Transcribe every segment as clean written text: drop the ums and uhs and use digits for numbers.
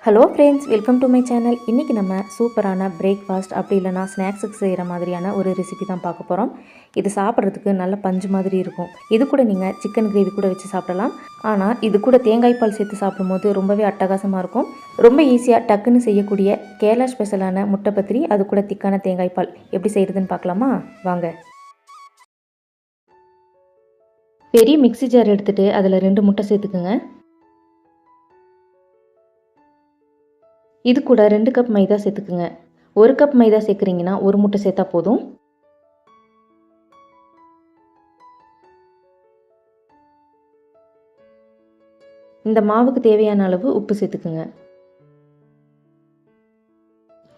Hello friends, welcome to my channel. இன்றைக்கி நம்ம சூப்பரான பிரேக்ஃபாஸ்ட் அப்படி இல்லைனா ஸ்நாக்ஸுக்கு செய்கிற மாதிரியான ஒரு ரெசிபி தான் பார்க்க போகிறோம். இது சாப்பிட்றதுக்கு நல்ல பஞ்சு மாதிரி இருக்கும். இது கூட நீங்கள் சிக்கன் கிரேவி கூட வச்சு சாப்பிடலாம். ஆனால் இது கூட தேங்காய் பால் சேர்த்து சாப்பிடும்போது ரொம்பவே அட்டகாசமாக இருக்கும். ரொம்ப ஈஸியாக டக்குன்னு செய்யக்கூடிய கேரளா ஸ்பெஷலான முட்டை பத்திரி, அது கூட திக்கான தேங்காய் பால் எப்படி செய்கிறதுன்னு பார்க்கலாமா? வாங்க. பெரிய மிக்ஸி ஜார் எடுத்துகிட்டு அதில் 2 முட்டை சேர்த்துக்குங்க. இது கூட 2 கப் மைதா சேர்த்துக்குங்க. 1 கப் மைதா சேர்க்குறீங்கன்னா 1 முட்டை சேர்த்தா போதும். இந்த மாவுக்கு தேவையான அளவு உப்பு சேர்த்துக்குங்க.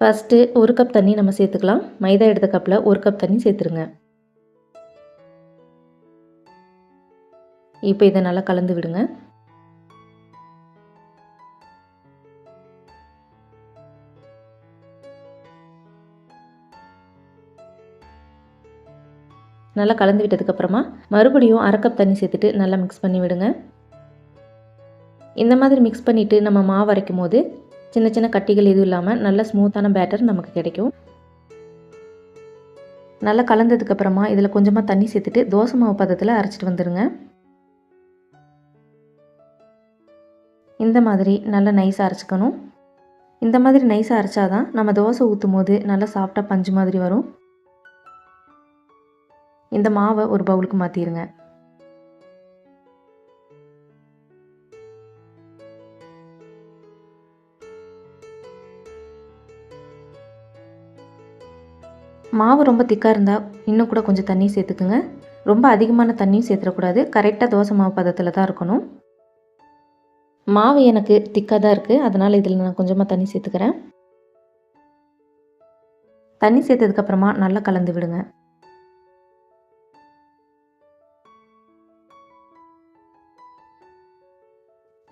ஃபஸ்ட்டு 1 கப் தண்ணி நம்ம சேர்த்துக்கலாம். மைதா எடுத்த கப்பில் 1 கப் தண்ணி சேர்த்துருங்க. இப்போ இதை நல்லா கலந்து விடுங்க. நல்லா கலந்து விட்டதுக்கப்புறமா மறுபடியும் 1/2 கப் தண்ணி சேர்த்துட்டு நல்லா மிக்ஸ் பண்ணி விடுங்க. இந்த மாதிரி மிக்ஸ் பண்ணிவிட்டு நம்ம மாவு அரைக்கும் போது சின்ன சின்ன கட்டிகள் எதுவும் இல்லாமல் நல்ல ஸ்மூத்தான பேட்டர் நமக்கு கிடைக்கும். நல்லா கலந்ததுக்கப்புறமா இதில் கொஞ்சமாக தண்ணி சேர்த்துட்டு தோசை மாவு பதத்தில் அரைச்சிட்டு வந்துடுங்க. இந்த மாதிரி நல்லா நைஸாக அரைச்சிக்கணும். இந்த மாதிரி நைஸாக அரைச்சாதான் நம்ம தோசை ஊற்றும் போது நல்லா சாஃப்டாக பஞ்சு மாதிரி வரும். இந்த மாவை ஒரு பவுலுக்கு மாற்றிடுங்க. மாவு ரொம்ப திக்காக இருந்தால் இன்னும் கூட கொஞ்சம் தண்ணி சேர்த்துக்குங்க. ரொம்ப அதிகமான தண்ணியும் சேர்த்துடக்கூடாது. கரெக்டாக தோசை மாவு பதத்தில் தான் இருக்கணும். மாவு எனக்கு திக்காக தான் இருக்குது, அதனால் இதில் நான் கொஞ்சமாக தண்ணி சேர்த்துக்கிறேன். தண்ணி சேர்த்ததுக்கப்புறமா நல்லா கலந்து விடுங்க.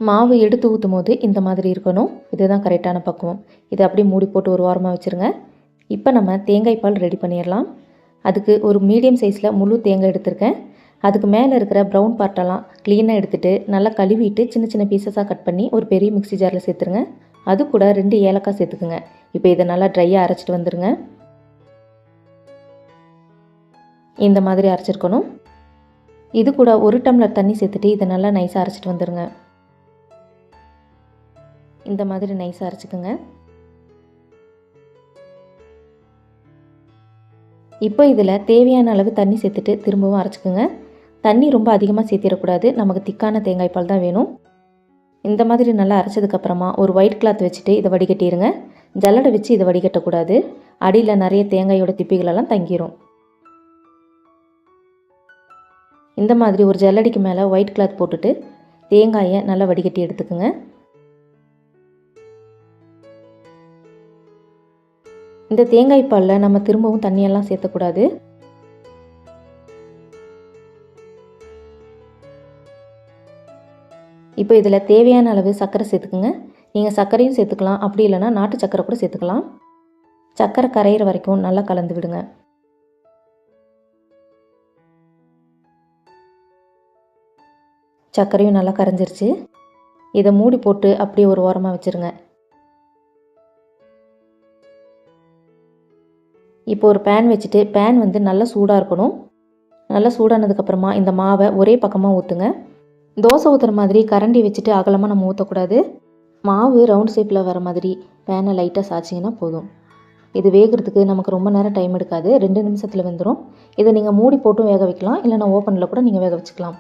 மாவு எடுத்து ஊற்றும் போது இந்த மாதிரி இருக்கணும். இதுதான் கரெக்டான பக்குவம். இதை அப்படியே மூடி போட்டு ஒரு வாரமாக வச்சுருங்க. இப்போ நம்ம தேங்காய் பால் ரெடி பண்ணிடலாம். அதுக்கு ஒரு மீடியம் சைஸில் முழு தேங்காய் எடுத்திருக்கேன். அதுக்கு மேலே இருக்கிற ப்ரௌன் பார்ட்டெல்லாம் க்ளீனாக எடுத்துகிட்டு நல்லா கழுவிட்டு சின்ன சின்ன பீசஸாக கட் பண்ணி ஒரு பெரிய மிக்ஸி ஜாரில் சேர்த்துருங்க. அது கூட 2 ஏலக்காய் சேர்த்துக்குங்க. இப்போ இதை நல்லா ட்ரையாக அரைச்சிட்டு வந்துடுங்க. இந்த மாதிரி அரைச்சிருக்கணும். இது கூட 1 டம்ளர் தண்ணி சேர்த்துட்டு இதை நல்லா நைஸாக அரைச்சிட்டு வந்துடுங்க. இந்த மாதிரி நைஸாக அரைச்சிக்கோங்க. இப்போ இதில் தேவையான அளவு தண்ணி சேர்த்துட்டு திரும்பவும் அரைச்சிக்கோங்க. தண்ணி ரொம்ப அதிகமாக சேர்த்திடக்கூடாது. நமக்கு திக்கான தேங்காய் பால் தான் வேணும். இந்த மாதிரி நல்லா அரைச்சதுக்கப்புறமா ஒரு ஒயிட் கிளாத் வச்சுட்டு இதை வடிகட்டிடுங்க. ஜல்லடை வச்சு இதை வடிகட்டக்கூடாது. அடியில் நிறைய தேங்காயோட திப்பிகளெல்லாம் தங்கிடும். இந்த மாதிரி ஒரு ஜல்லடிக்கு மேலே ஒயிட் கிளாத் போட்டுட்டு தேங்காயை நல்லா வடிகட்டி எடுத்துக்கோங்க. இந்த தேங்காய் பாலில் நம்ம திரும்பவும் தண்ணியெல்லாம் சேர்த்தக்கூடாது. இப்போ இதில் தேவையான அளவு சர்க்கரை சேர்த்துக்குங்க. நீங்கள் சர்க்கரையும் சேர்த்துக்கலாம், அப்படி இல்லைனா நாட்டு சர்க்கரை கூட சேர்த்துக்கலாம். சர்க்கரை கரையிற வரைக்கும் நல்லா கலந்து விடுங்க. சர்க்கரையும் நல்லா கரைஞ்சிருச்சு. இதை மூடி போட்டு அப்படியே ஒரு ஓரமாக வச்சுருங்க. இப்போ ஒரு பேன் வச்சுட்டு பேன் நல்லா சூடாக இருக்கணும். நல்லா சூடானதுக்கப்புறமா இந்த மாவை ஒரே பக்கமாக ஊற்றுங்க. தோசை ஊற்றுற மாதிரி கரண்டி வச்சுட்டு அகலமாக நம்ம ஊற்றக்கூடாது. மாவு ரவுண்ட் ஷேப்பில் வர மாதிரி பேனை லைட்டாக சாய்ச்சிங்கன்னா போதும். இது வேகிறதுக்கு நமக்கு ரொம்ப நேரம் டைம் எடுக்காது. 2 நிமிஷத்தில் வெந்துடும். இதை நீங்கள் மூடி போட்டும் வேக வைக்கலாம், இல்லைனா ஓப்பனில் கூட நீங்கள் வேக வச்சுக்கலாம்.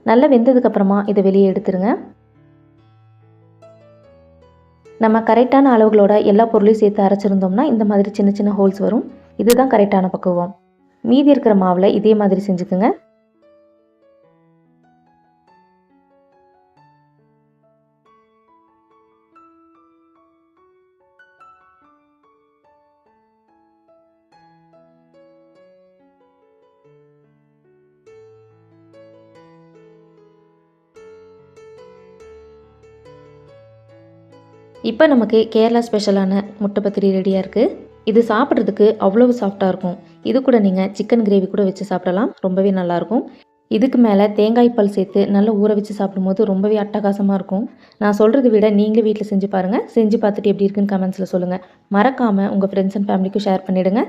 நல்லா வெந்ததுக்கப்புறமா இதை வெளியே எடுத்துருங்க. நம்ம கரெக்டான அளவுகளோட எல்லா பொருளையும் சேர்த்து அரைச்சிருந்தோம்னா இந்த மாதிரி சின்ன சின்ன ஹோல்ஸ் வரும். இதுதான் கரெக்டான பக்குவம். மீதி இருக்கிற மாவில் இதே மாதிரி செஞ்சுக்குங்க. இப்போ நமக்கு கேரளா ஸ்பெஷலான முட்டை பத்திரி ரெடியாக இருக்குது. இது சாப்பிட்றதுக்கு அவ்வளவு சாஃப்டாக இருக்கும். இது கூட நீங்கள் சிக்கன் கிரேவி கூட வச்சு சாப்பிடலாம், ரொம்பவே நல்லாயிருக்கும். இதுக்கு மேலே தேங்காய் பால் சேர்த்து நல்லா ஊற வச்சு சாப்பிடும்போது ரொம்பவே அட்டகாசமாக இருக்கும். நான் சொல்கிறத விட நீங்களே வீட்டில் செஞ்சு பாருங்கள். செஞ்சு பார்த்துட்டு எப்படி இருக்குன்னு கமெண்ட்ஸில் சொல்லுங்கள். மறக்காமல் உங்கள் ஃப்ரெண்ட்ஸ் அண்ட் ஃபேமிலிக்கும் ஷேர் பண்ணிவிடுங்க.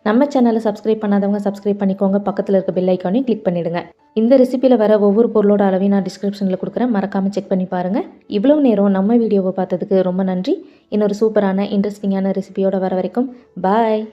நம்ம சேனலை சப்ஸ்கிரைப் பண்ணாதவங்க சப்ஸ்கிரைப் பண்ணிக்கோங்க. பக்கத்தில் இருக்க பெல் ஐக்கானையும் கிளிக் பண்ணிவிடுங்க. இந்த ரெசிப்பியில் வர ஒவ்வொரு பொருளோட அளவையும் நான் டிஸ்கிரிப்ஷனில் கொடுக்குறேன். மறக்காமல் செக் பண்ணி பாருங்கள். இவ்வளோ நேரம் நம்ம வீடியோவை பார்த்ததுக்கு ரொம்ப நன்றி. இன்னொரு சூப்பரான இன்ட்ரெஸ்டிங்கான ரெசிபியோட வர வரைக்கும் பாய்.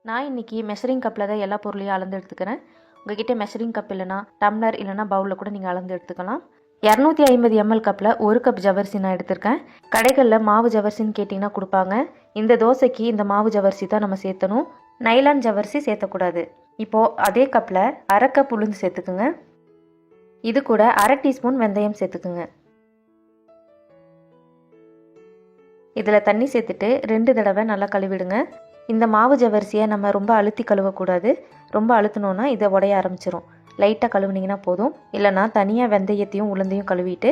நான் இன்றைக்கி மெஷரிங் கப்பில் தான் எல்லா பொருளையும் அளந்து எடுத்துக்கிறேன். உங்கள்கிட்ட மெஷரிங் கப் இல்லைனா டம்ளர் இல்லைனா பவுலில் கூட நீங்கள் அளந்து எடுத்துக்கலாம். 250 ml கப்பில் 1 கப் ஜவரிசி நான் எடுத்திருக்கேன். கடைகளில் மாவு ஜவரிசின்னு கேட்டிங்கன்னா கொடுப்பாங்க. இந்த தோசைக்கு இந்த மாவு ஜவரிசி தான் நம்ம சேர்த்தணும். நைலான் ஜவரிசி சேர்த்தக்கூடாது. இப்போது அதே கப்பில் 1/2 கப் உளுந்து சேர்த்துக்குங்க. இது கூட 1/2 டீஸ்பூன் வெந்தயம் சேர்த்துக்குங்க. இதில் தண்ணி சேர்த்துட்டு 2 தடவை நல்லா கழுவிடுங்க. இந்த மாவு ஜவரிசியை நம்ம ரொம்ப அழுத்தி கழுவக்கூடாது. ரொம்ப அழுத்தினோன்னா இதை உடைய ஆரம்பிச்சிடும். லைட்டாக கழுவுனிங்கன்னா போதும். இல்லைனா தனியாக வெந்தயத்தையும் உளுந்தையும் கழுவிட்டு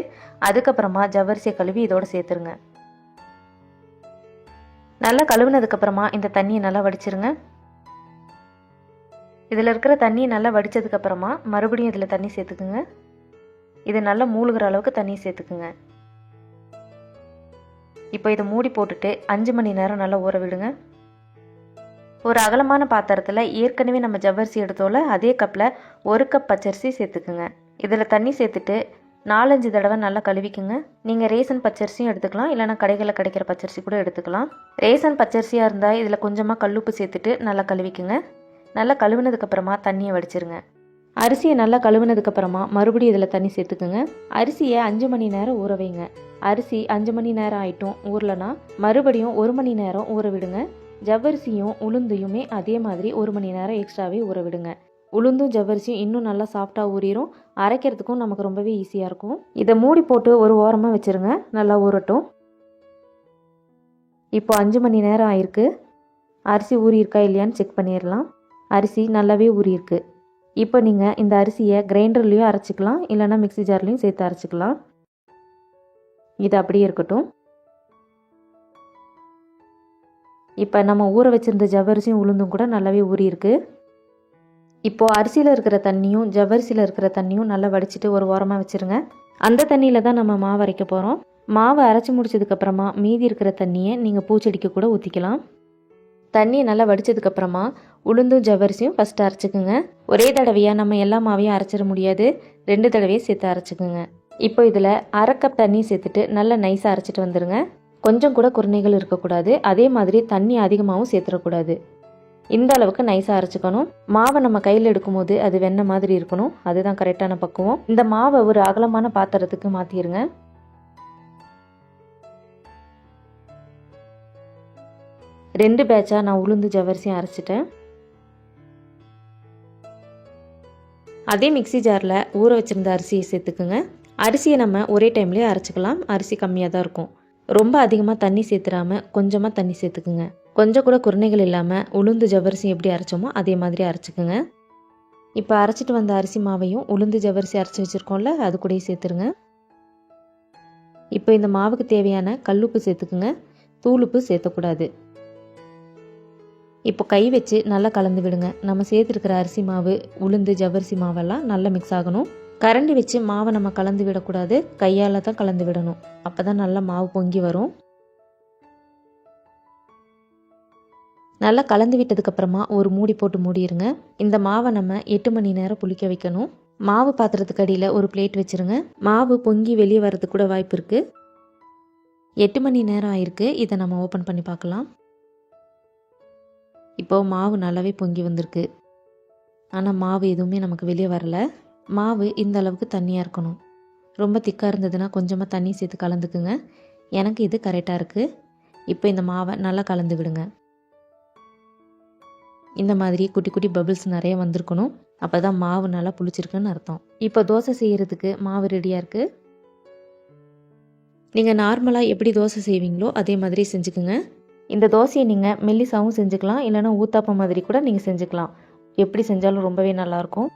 அதுக்கப்புறமா ஜவரிசியை கழுவி இதோடு சேர்த்துருங்க. நல்லா கழுவுனதுக்கப்புறமா இந்த தண்ணியை நல்லா வடிச்சிருங்க. இதில் இருக்கிற தண்ணியை நல்லா வடித்ததுக்கப்புறமா மறுபடியும் இதில் தண்ணி சேர்த்துக்குங்க. இது நல்லா மூழ்கிற அளவுக்கு தண்ணியை சேர்த்துக்குங்க. இப்போ இதை மூடி போட்டுட்டு 5 மணி நேரம் நல்லா ஊற விடுங்க. ஒரு அகலமான பாத்திரத்தில் ஏற்கனவே நம்ம ஜவ்வரிசி எடுத்தோல அதே கப்பில் 1 கப் பச்சரிசி சேர்த்துக்குங்க. இதில் தண்ணி சேர்த்துட்டு 4-5 தடவை நல்லா கழுவிக்குங்க. நீங்கள் ரேசன் பச்சரிசியும் எடுத்துக்கலாம், இல்லைனா கடைகளில் கிடைக்கிற பச்சரிசி கூட எடுத்துக்கலாம். ரேசன் பச்சரிசியாக இருந்தால் இதில் கொஞ்சமாக கல்லுப்பு சேர்த்துட்டு நல்லா கழுவிக்குங்க. நல்லா கழுவினதுக்கப்புறமா தண்ணியை வடிச்சிருங்க. அரிசியை நல்லா கழுவினதுக்கப்புறமா மறுபடியும் இதில் தண்ணி சேர்த்துக்குங்க. அரிசியை 5 மணி நேரம் ஊற வைங்க. அரிசி 5 மணி நேரம் ஆகிட்டும் ஊறலனா மறுபடியும் 1 மணி நேரம் ஊற விடுங்க. ஜவ்வரிசியும் உளுந்தையுமே அதே மாதிரி 1 மணி நேரம் எக்ஸ்ட்ராவே ஊற விடுங்க. உளுந்தும் ஜவ்வரிசியும் இன்னும் நல்லா சாஃப்டாக ஊறிடும். அரைக்கிறதுக்கும் நமக்கு ரொம்பவே ஈஸியாக இருக்கும். இதை மூடி போட்டு ஒரு ஓரமாக வச்சுருங்க. நல்லா ஊறட்டும். இப்போ 5 மணி நேரம் ஆயிருக்கு. அரிசி ஊறியிருக்கா இல்லையான்னு செக் பண்ணிடலாம். அரிசி நல்லாவே ஊறியிருக்கு. இப்போ நீங்கள் இந்த அரிசியை கிரைண்டர்லேயும் அரைச்சிக்கலாம், இல்லைனா மிக்ஸி ஜார்லேயும் சேர்த்து அரைச்சிக்கலாம். இது அப்படியே இருக்கட்டும். இப்போ நம்ம ஊற வச்சுருந்த ஜவ்வரிசியும் உளுந்தும் கூட நல்லாவே ஊறியிருக்கு. இப்போது அரிசியில் இருக்கிற தண்ணியும் ஜவ்வரிசியில் இருக்கிற தண்ணியும் நல்லா வடிச்சிட்டு ஒரு ஓரமாக வச்சுருங்க. அந்த தண்ணியில் தான் நம்ம மாவு அரைக்க போகிறோம். மாவு அரைச்சி முடிச்சதுக்கப்புறமா மீதி இருக்கிற தண்ணியை நீங்கள் பூச்செடிக்கு கூட ஊற்றிக்கலாம். தண்ணியை நல்லா வடித்ததுக்கப்புறமா உளுந்தும் ஜவ்வரிசியும் ஃபஸ்ட்டு அரைச்சிக்குங்க. ஒரே தடவையாக நம்ம எல்லா மாவையும் அரைச்சிட முடியாது. 2 தடவையும் சேர்த்து அரைச்சிக்குங்க. இப்போ இதில் 1/2 கப் தண்ணி சேர்த்துட்டு நல்லா நைஸாக அரைச்சிட்டு வந்துடுங்க. கொஞ்சம் கூட குருணைகள் இருக்கக்கூடாது. அதே மாதிரி தண்ணி அதிகமாகவும் சேர்த்துடக்கூடாது. இந்த அளவுக்கு நைஸாக அரைச்சிக்கணும். மாவை நம்ம கையில் எடுக்கும்போது அது வெண்ணெய் மாதிரி இருக்கணும். அதுதான் கரெக்டான பக்குவம். இந்த மாவை ஒரு அகலமான பாத்திரத்துக்கு மாற்றிடுங்க. ரெண்டு பேட்சாக நான் உளுந்து ஜவ்வரிசியும் அரைச்சிட்டேன். அதே மிக்ஸி ஜாரில் ஊற வச்சுருந்த அரிசியை சேர்த்துக்குங்க. அரிசியை நம்ம ஒரே டைம்லேயே அரைச்சிக்கலாம். அரிசி கம்மியாக தான் இருக்கும். ரொம்ப அதிகமாக தண்ணி சேர்த்துடாமல் கொஞ்சமாக தண்ணி சேர்த்துக்குங்க. கொஞ்சம் கூட குருணைகள் இல்லாமல் உளுந்து ஜவ்வரிசி எப்படி அரைச்சோமோ அதே மாதிரி அரைச்சிக்குங்க. இப்போ அரைச்சிட்டு வந்த அரிசி மாவையும் உளுந்து ஜவ்வரிசி அரைச்சி வச்சுருக்கோம்ல அது கூடயே சேர்த்துருங்க. இப்போ இந்த மாவுக்கு தேவையான கல்லுப்பு சேர்த்துக்குங்க. தூளுப்பு சேர்த்தக்கூடாது. இப்போ கை வச்சு நல்லா கலந்து விடுங்க. நம்ம சேர்த்துருக்கிற அரிசி மாவு உளுந்து ஜவ்வரிசி மாவெல்லாம் நல்லா மிக்ஸ் ஆகணும். கரண்டி வச்சு மாவை நம்ம கலந்து விடக்கூடாது. கையால் தான் கலந்து விடணும். அப்போ தான் நல்லா மாவு பொங்கி வரும். நல்லா கலந்து விட்டதுக்கப்புறமா ஒரு மூடி போட்டு மூடிடுங்க. இந்த மாவை நம்ம 8 மணி நேரம் புளிக்க வைக்கணும். மாவு பாத்திரத்துக்கு அடியில் ஒரு பிளேட் வச்சுருங்க. மாவு பொங்கி வெளியே வரதுக்கு கூட வாய்ப்பு இருக்குது. 8 மணி நேரம் ஆயிருக்கு. இதை நம்ம ஓப்பன் பண்ணி பார்க்கலாம். இப்போது மாவு நல்லாவே பொங்கி வந்திருக்கு. ஆனால் மாவு எதுவுமே நமக்கு வெளியே வரலை. மாவு இந்த அளவுக்கு தண்ணியாக இருக்கணும். ரொம்ப திக்காக இருந்ததுன்னா கொஞ்சமாக தண்ணி சேர்த்து கலந்துக்குங்க. எனக்கு இது கரெக்டாக இருக்குது. இப்போ இந்த மாவை நல்லா கலந்து விடுங்க. இந்த மாதிரி குட்டி குட்டி பபிள்ஸ் நிறைய வந்திருக்கணும். அப்போ தான் மாவு நல்லா புளிச்சிருக்குன்னு அர்த்தம். இப்போ தோசை செய்கிறதுக்கு மாவு ரெடியாக இருக்குது. நீங்கள் நார்மலாக எப்படி தோசை செய்வீங்களோ அதே மாதிரி செஞ்சுக்குங்க. இந்த தோசையை நீங்கள் மெல்லிசாவும் செஞ்சுக்கலாம், இல்லைனா ஊத்தாப்பம் மாதிரி கூட நீங்கள் செஞ்சுக்கலாம். எப்படி செஞ்சாலும் ரொம்பவே நல்லாயிருக்கும்.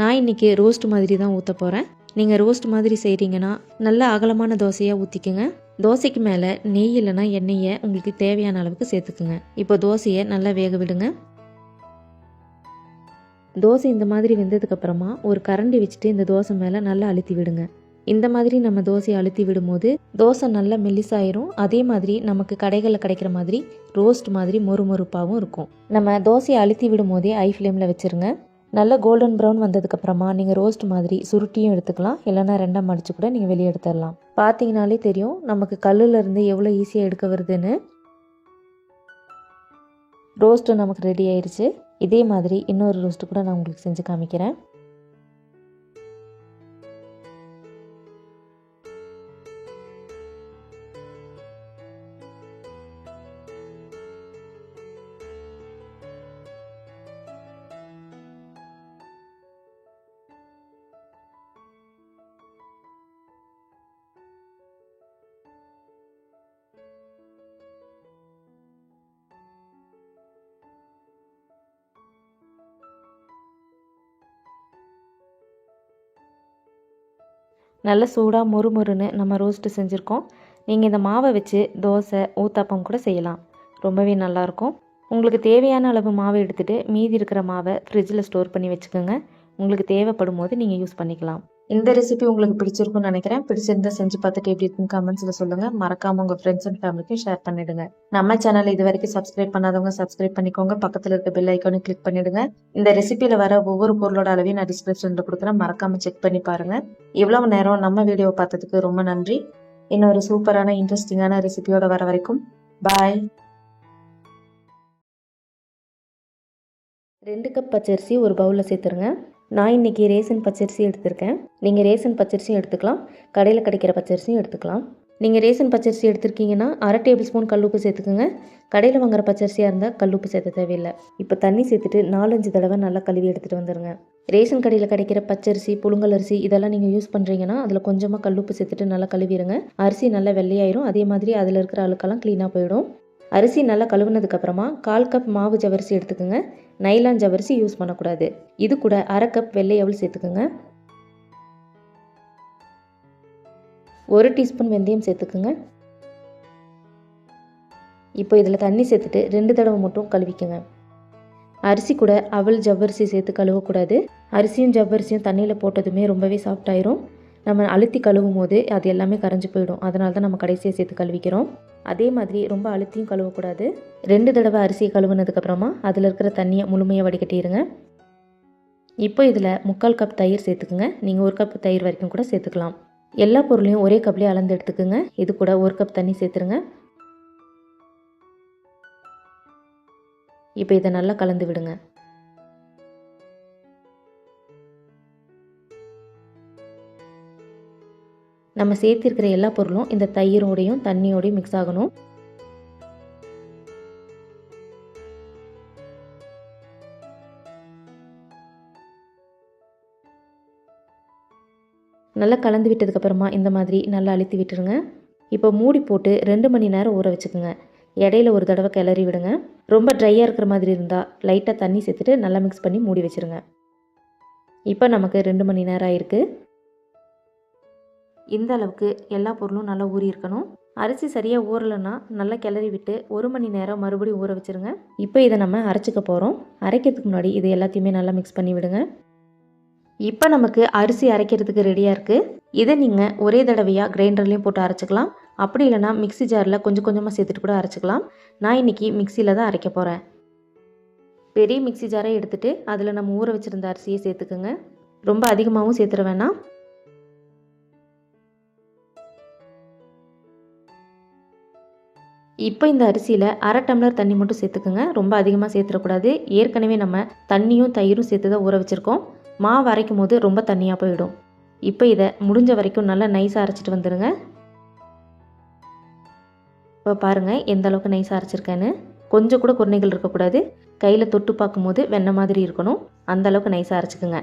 நான் இன்றைக்கி ரோஸ்ட் மாதிரி தான் ஊற்ற போகிறேன். நீங்கள் ரோஸ்ட் மாதிரி செய்கிறீங்கன்னா நல்ல அகலமான தோசையாக ஊற்றிக்குங்க. தோசைக்கு மேலே நெய் இல்லைனா எண்ணெயை உங்களுக்கு தேவையான அளவுக்கு சேர்த்துக்குங்க. இப்போ தோசையை நல்லா வேக விடுங்க. தோசை இந்த மாதிரி வெந்ததுக்கப்புறமா ஒரு கரண்டி வச்சுட்டு இந்த தோசை மேலே நல்லா அழுத்தி விடுங்க. இந்த மாதிரி நம்ம தோசையை அழுத்தி விடும்போது தோசை நல்லா மெல்லிசாயிரும். அதே மாதிரி நமக்கு கடைகளில் கிடைக்கிற மாதிரி ரோஸ்ட் மாதிரி மொறுமொறுப்பாகவும் இருக்கும். நம்ம தோசையை அழுத்தி விடும் போதே ஹை ஃப்ளேமில் வச்சுருங்க. நல்ல கோல்டன் ப்ரௌன் வந்ததுக்கப்புறமா நீங்கள் ரோஸ்ட் மாதிரி சுருட்டியும் எடுத்துக்கலாம், இல்லைனா ரெண்டாக மடித்து கூட நீங்கள் வெளியே எடுத்துடலாம். பார்த்தீங்கனாலே தெரியும் நமக்கு கல்லுலேருந்து எவ்வளோ ஈஸியாக எடுக்க வருதுன்னு. ரோஸ்ட்டு நமக்கு ரெடி ஆயிடுச்சு. இதே மாதிரி இன்னொரு ரோஸ்ட்டு கூட நான் உங்களுக்கு செஞ்சு காமிக்கிறேன். நல்ல சூடாக மொறுமொறுன்னு நம்ம ரோஸ்ட்டு செஞ்சுருக்கோம். நீங்கள் இந்த மாவை வச்சு தோசை ஊத்தாப்பம் கூட செய்யலாம், ரொம்பவே நல்லாயிருக்கும். உங்களுக்கு தேவையான அளவு மாவை எடுத்துகிட்டு மீதி இருக்கிற மாவை ஃப்ரிட்ஜில் ஸ்டோர் பண்ணி வச்சுக்கோங்க. உங்களுக்கு தேவைப்படும் போது நீங்கள் யூஸ் பண்ணிக்கலாம். இந்த ரெசிபி உங்களுக்கு பிடிச்சிருக்கும்னு நினைக்கிறேன். பிடிச்சிருந்தா செஞ்சு பார்த்துட்டு எப்படி இருக்குன்னு கமெண்ட்ஸில் சொல்லுங்கள். மறக்காமல் உங்கள் ஃப்ரெண்ட்ஸ் அண்ட் ஃபேமிலிக்கும் ஷேர் பண்ணிவிடுங்க. நம்ம சேனல் இது வரைக்கும் சப்ஸ்கிரைப் பண்ணாதவங்க சப்ஸ்கிரைப் பண்ணிக்கோங்க. பக்கத்தில் இருக்க பெல் ஐக்கானை கிளிக் பண்ணிவிடுங்க. இந்த ரெசிபியில் வர ஒவ்வொரு பொருளோட அளவையும் நான் டிஸ்கிரிப்ஷனில் கொடுக்குறேன், மறக்காமல் செக் பண்ணி பாருங்கள். இவ்வளவு நேரம் நம்ம வீடியோவை பார்த்ததுக்கு ரொம்ப நன்றி. இன்னொரு சூப்பரான இன்ட்ரெஸ்டிங்கான ரெசிபியோட வர வரைக்கும் பாய். 2 கப் பச்சரிசி ஒரு பவுலில் சேர்த்துருங்க. நான் இன்றைக்கி ரேசன் பச்சரிசி எடுத்திருக்கேன். நீங்கள் ரேசன் பச்சரிசியும் எடுத்துக்கலாம், கடையில் கிடைக்கிற பச்சரிசியும் எடுத்துக்கலாம். நீங்கள் ரேசன் பச்சரிசி எடுத்துருக்கீங்கன்னா 1/2 டேபிள் ஸ்பூன் கல்லுப்பு சேர்த்துக்குங்க. கடையில் வாங்குற பச்சரிசியாக இருந்தால் கல்லுப்பு சேர்த்த தேவையில்லை. இப்போ தண்ணி சேர்த்துட்டு 4-5 தடவை நல்லா கழுவி எடுத்துகிட்டு வந்துடுங்க. ரேஷன் கடையில் கிடைக்கிற பச்சரிசி, புழுங்கல் அரிசி இதெல்லாம் நீங்கள் யூஸ் பண்ணுறீங்கன்னா அதில் கொஞ்சமாக கல்லுப்பு சேர்த்துட்டு நல்லா கழுவிடுங்க. அரிசி நல்லா வெள்ளையாயிரும். அதே மாதிரி அதில் இருக்கிற அழுக்கெல்லாம் க்ளீனாக போயிடும். அரிசி நல்லா கழுவுனதுக்கப்புறமா 1/4 கப் மாவு ஜவரிசி எடுத்துக்கோங்க. நைலான் ஜவரிசி யூஸ் பண்ணக்கூடாது. இது கூட 1/2 கப் வெள்ளை அவல் சேர்த்துக்குங்க. 1 டீஸ்பூன் வெந்தயம் சேர்த்துக்குங்க. இப்போ இதில் தண்ணி சேர்த்துட்டு 2 தடவை மட்டும் கழுவிக்குங்க. அரிசி கூட அவல் ஜவ்வரிசி சேர்த்து கழுவக்கூடாது. அரிசியும் ஜவ்வரிசியும் தண்ணியில் போட்டதுமே ரொம்பவே சாஃப்டாயிரும். நம்ம அழுத்தி கழுவும் போது அது எல்லாமே கரைஞ்சி போயிடும். அதனால தான் நம்ம கடைசியாக சேர்த்து கழுவிக்கிறோம். அதே மாதிரி ரொம்ப அழுத்தியும் கழுவக்கூடாது. 2 தடவை அரிசியை கழுவுனதுக்கப்புறமா அதில் இருக்கிற தண்ணியை முழுமையாக வடிகட்டிடுங்க. இப்போ இதில் 3/4 கப் தயிர் சேர்த்துக்குங்க. நீங்கள் 1 கப் தயிர் வரைக்கும் கூட சேர்த்துக்கலாம். எல்லா பொருளையும் ஒரே கப்லேயே அளந்து எடுத்துக்குங்க. இது கூட 1 கப் தண்ணி சேர்த்துருங்க. இப்போ இதை நல்லா கலந்து விடுங்க. நம்ம சேர்த்திருக்கிற எல்லா பொருளும் இந்த தயிரோடையும் தண்ணியோடையும் மிக்ஸ் ஆகணும். நல்லா கலந்து விட்டதுக்கப்புறமா இந்த மாதிரி நல்லா அழுத்தி விட்டுருங்க. இப்போ மூடி போட்டு 2 மணி நேரம் ஊற வச்சுக்கோங்க. இடையில ஒரு தடவை கிளறி விடுங்க. ரொம்ப ட்ரையாக இருக்கிற மாதிரி இருந்தால் லைட்டாக தண்ணி சேர்த்துட்டு நல்லா மிக்ஸ் பண்ணி மூடி வச்சுருங்க. இப்போ நமக்கு 2 மணி நேரம் ஆயிருக்கு. இந்த அளவுக்கு எல்லா பொருளும் நல்லா ஊறி இருக்கணும். அரிசி சரியாக ஊறலைன்னா நல்லா கிளறி விட்டு 1 மணி நேரம் மறுபடியும் ஊற வச்சுருங்க. இப்போ இதை நம்ம அரைச்சிக்க போகிறோம். அரைக்கிறதுக்கு முன்னாடி இது எல்லாத்தையுமே நல்லா மிக்ஸ் பண்ணி விடுங்க. இப்போ நமக்கு அரிசி அரைக்கிறதுக்கு ரெடியாக இருக்குது. இதை நீங்கள் ஒரே தடவையாக கிரைண்டர்லேயும் போட்டு அரைச்சிக்கலாம். அப்படி இல்லைனா மிக்ஸி ஜாரில் கொஞ்சம் கொஞ்சமாக சேர்த்துட்டு கூட அரைச்சிக்கலாம். நான் இன்றைக்கி மிக்சியில் தான் அரைக்க போகிறேன். பெரிய மிக்ஸி ஜாரை எடுத்துகிட்டு அதில் நம்ம ஊற வச்சுருந்த அரிசியை சேர்த்துக்குங்க. ரொம்ப அதிகமாகவும் சேர்த்துட வேணாம். இப்போ இந்த அரிசியில் 1/2 டம்ளர் தண்ணி மட்டும் சேர்த்துக்குங்க. ரொம்ப அதிகமாக சேர்த்துடக்கூடாது. ஏற்கனவே நம்ம தண்ணியும் தயிரும் சேர்த்து தான் ஊற வச்சுருக்கோம். மாவு அரைக்கும் போது ரொம்ப தண்ணியாக போயிடும். இப்போ இதை முடிஞ்ச வரைக்கும் நல்லா நைஸாக அரைச்சிட்டு வந்துடுங்க. இப்போ பாருங்கள் எந்த அளவுக்கு நைஸாக அரைச்சிருக்கேன்னு. கொஞ்சம் கூட குறைகள் இருக்கக்கூடாது. கையில் தொட்டு பார்க்கும்போது வெண்ணெய் மாதிரி இருக்கணும். அந்தளவுக்கு நைஸாக அரைச்சிக்குங்க.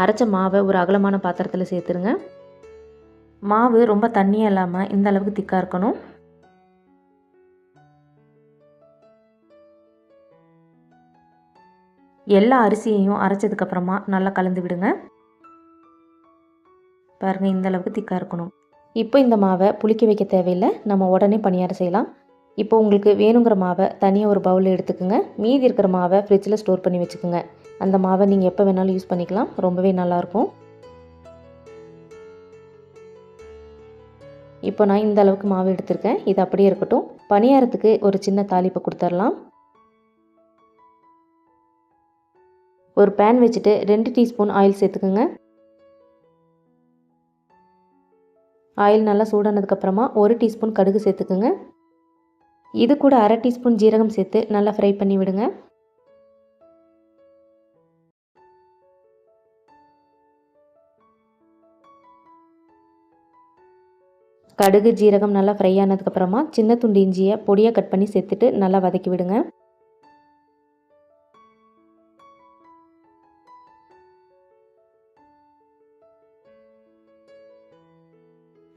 அரைச்ச மாவை ஒரு அகலமான பாத்திரத்தில் சேர்த்துருங்க. மாவு ரொம்ப தண்ணியாக இல்லாமல் இந்த அளவுக்கு திக்காக இருக்கணும். எல்லா அரிசியையும் அரைச்சதுக்கப்புறமா நல்லா கலந்து விடுங்க. பாருங்கள், இந்த அளவுக்கு திக்காக இருக்கணும். இப்போ இந்த மாவை புளிக்க வைக்க தேவையில்லை. நம்ம உடனே பணியாரம் செய்யலாம். இப்போ உங்களுக்கு வேணுங்கிற மாவை தனியாக ஒரு பவுலில் எடுத்துக்கோங்க. மீதி இருக்கிற மாவை ஃப்ரிட்ஜில் ஸ்டோர் பண்ணி வச்சுக்கோங்க. அந்த மாவை நீங்கள் எப்போ வேணாலும் யூஸ் பண்ணிக்கலாம். ரொம்பவே நல்லாயிருக்கும். இப்போ நான் இந்த அளவுக்கு மாவு எடுத்திருக்கேன். இது அப்படியே இருக்கட்டும். பணியாரத்துக்கு ஒரு சின்ன தாளிப்பை கொடுத்துடலாம். ஒரு பேன் வச்சுட்டு 2 டீஸ்பூன் ஆயில் சேர்த்துக்குங்க. ஆயில் நல்லா சூடானதுக்கப்புறமா 1 டீஸ்பூன் கடுகு சேர்த்துக்குங்க. இது கூட 1/2 டீஸ்பூன் ஜீரகம் சேர்த்து நல்லா ஃப்ரை பண்ணி விடுங்க. கடுகு ஜீரகம் நல்லா ஃப்ரை ஆனதுக்கப்புறமா சின்ன துண்டு இஞ்சியை பொடியாக கட் பண்ணி சேர்த்துட்டு நல்லா வதக்கி விடுங்க.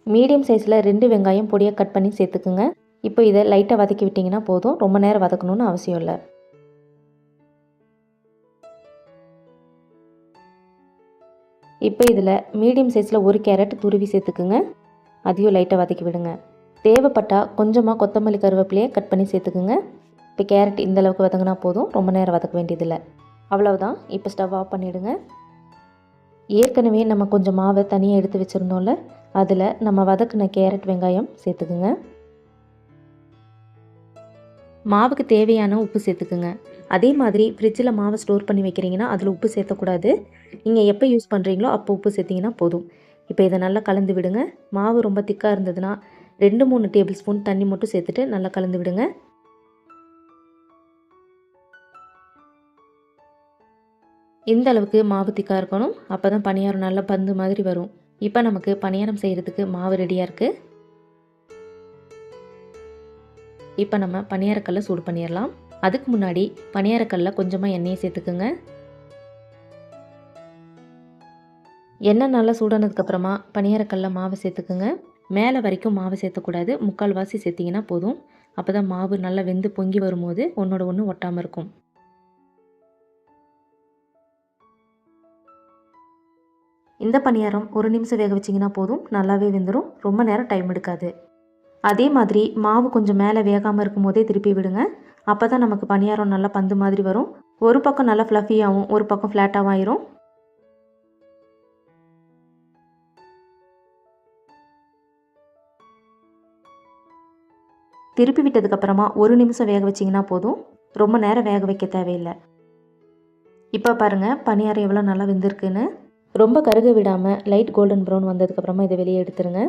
மீடியம் சைஸில் 2 வெங்காயம் பொடியாக கட் பண்ணி சேர்த்துக்குங்க. இப்போ இதை லைட்டாக வதக்கி விட்டிங்கன்னா போதும். ரொம்ப நேரம் வதக்கணும்னு அவசியம் இல்லை. இப்போ இதில் மீடியம் சைஸில் 1 கேரட் துருவி சேர்த்துக்குங்க. அதையும் லைட்டாக வதக்கி விடுங்க. தேவைப்பட்டால் கொஞ்சமாக கொத்தமல்லி கருவேப்பிலையை கட் பண்ணி சேர்த்துக்குங்க. இப்போ கேரட் இந்த அளவுக்கு வதங்கினா போதும். ரொம்ப நேரம் வதக்க வேண்டியதில்லை. அவ்வளவுதான். இப்போ ஸ்டவ் ஆஃப் பண்ணிவிடுங்க. ஏற்கனவே நம்ம கொஞ்சம் மாவை தனியாக எடுத்து வச்சுருந்தோம்ல, அதில் நம்ம வதக்கின கேரட் வெங்காயம் சேர்த்துக்குங்க. மாவுக்கு தேவையான உப்பு சேர்த்துக்குங்க. அதே மாதிரி ஃப்ரிட்ஜில் மாவை ஸ்டோர் பண்ணி வைக்கிறீங்கன்னா அதில் உப்பு சேர்த்தக்கூடாது. நீங்கள் எப்போ யூஸ் பண்ணுறீங்களோ அப்போ உப்பு சேர்த்திங்கன்னா போதும். இப்போ இதை நல்லா கலந்து விடுங்க. மாவு ரொம்ப திக்காக இருந்ததுன்னா 2-3 டேபிள் ஸ்பூன் தண்ணி மட்டும் சேர்த்துட்டு நல்லா கலந்து விடுங்க. இந்த அளவுக்கு மாவு திக்காக இருக்கணும். அப்போ தான் பணியாரம் நல்லா பந்து மாதிரி வரும். இப்போ நமக்கு பணியாரம் செய்கிறதுக்கு மாவு ரெடியாக இருக்குது. இப்போ நம்ம பணியாரக்கல்லை சூடு பண்ணிடலாம். அதுக்கு முன்னாடி பணியாரக்கல்லில் கொஞ்சமாக எண்ணெயை சேர்த்துக்குங்க. எண்ணெய் நல்லா சூடானதுக்கப்புறமா பணியாரக்கல்லில் மாவை சேர்த்துக்குங்க. மேலே வரைக்கும் மாவு சேர்த்தக்கூடாது. 3/4 வாசி சேர்த்திங்கன்னா போதும். அப்போ தான் மாவு நல்லா வெந்து பொங்கி வரும்போது ஒன்றோட ஒன்று ஒட்டாமல் இருக்கும். இந்த பணியாரம் 1 நிமிஷம் வேக வச்சிங்கன்னா போதும். நல்லாவே வெந்துடும். ரொம்ப நேரம் டைம் எடுக்காது. அதே மாதிரி மாவு கொஞ்சம் மேலே வேகாமல் இருக்கும் போதே திருப்பி விடுங்க. அப்போ தான் நமக்கு பணியாரம் நல்லா பந்து மாதிரி வரும். ஒரு பக்கம் நல்லா ஃப்ளஃபியாகவும் ஒரு பக்கம் ஃப்ளாட்டாகவும் ஆயிரும். திருப்பி விட்டதுக்கப்புறமா 1 நிமிஷம் வேக வச்சிங்கன்னா போதும். ரொம்ப நேரம் வேக வைக்க தேவையில்லை. இப்போ பாருங்கள் பணியாரம் எவ்வளோ நல்லா வெந்திருக்குன்னு. ரொம்ப கருக விடாமல் லைட் கோல்டன் ப்ரௌன் வந்ததுக்கப்புறமா இதை வெளியே எடுத்துருங்க.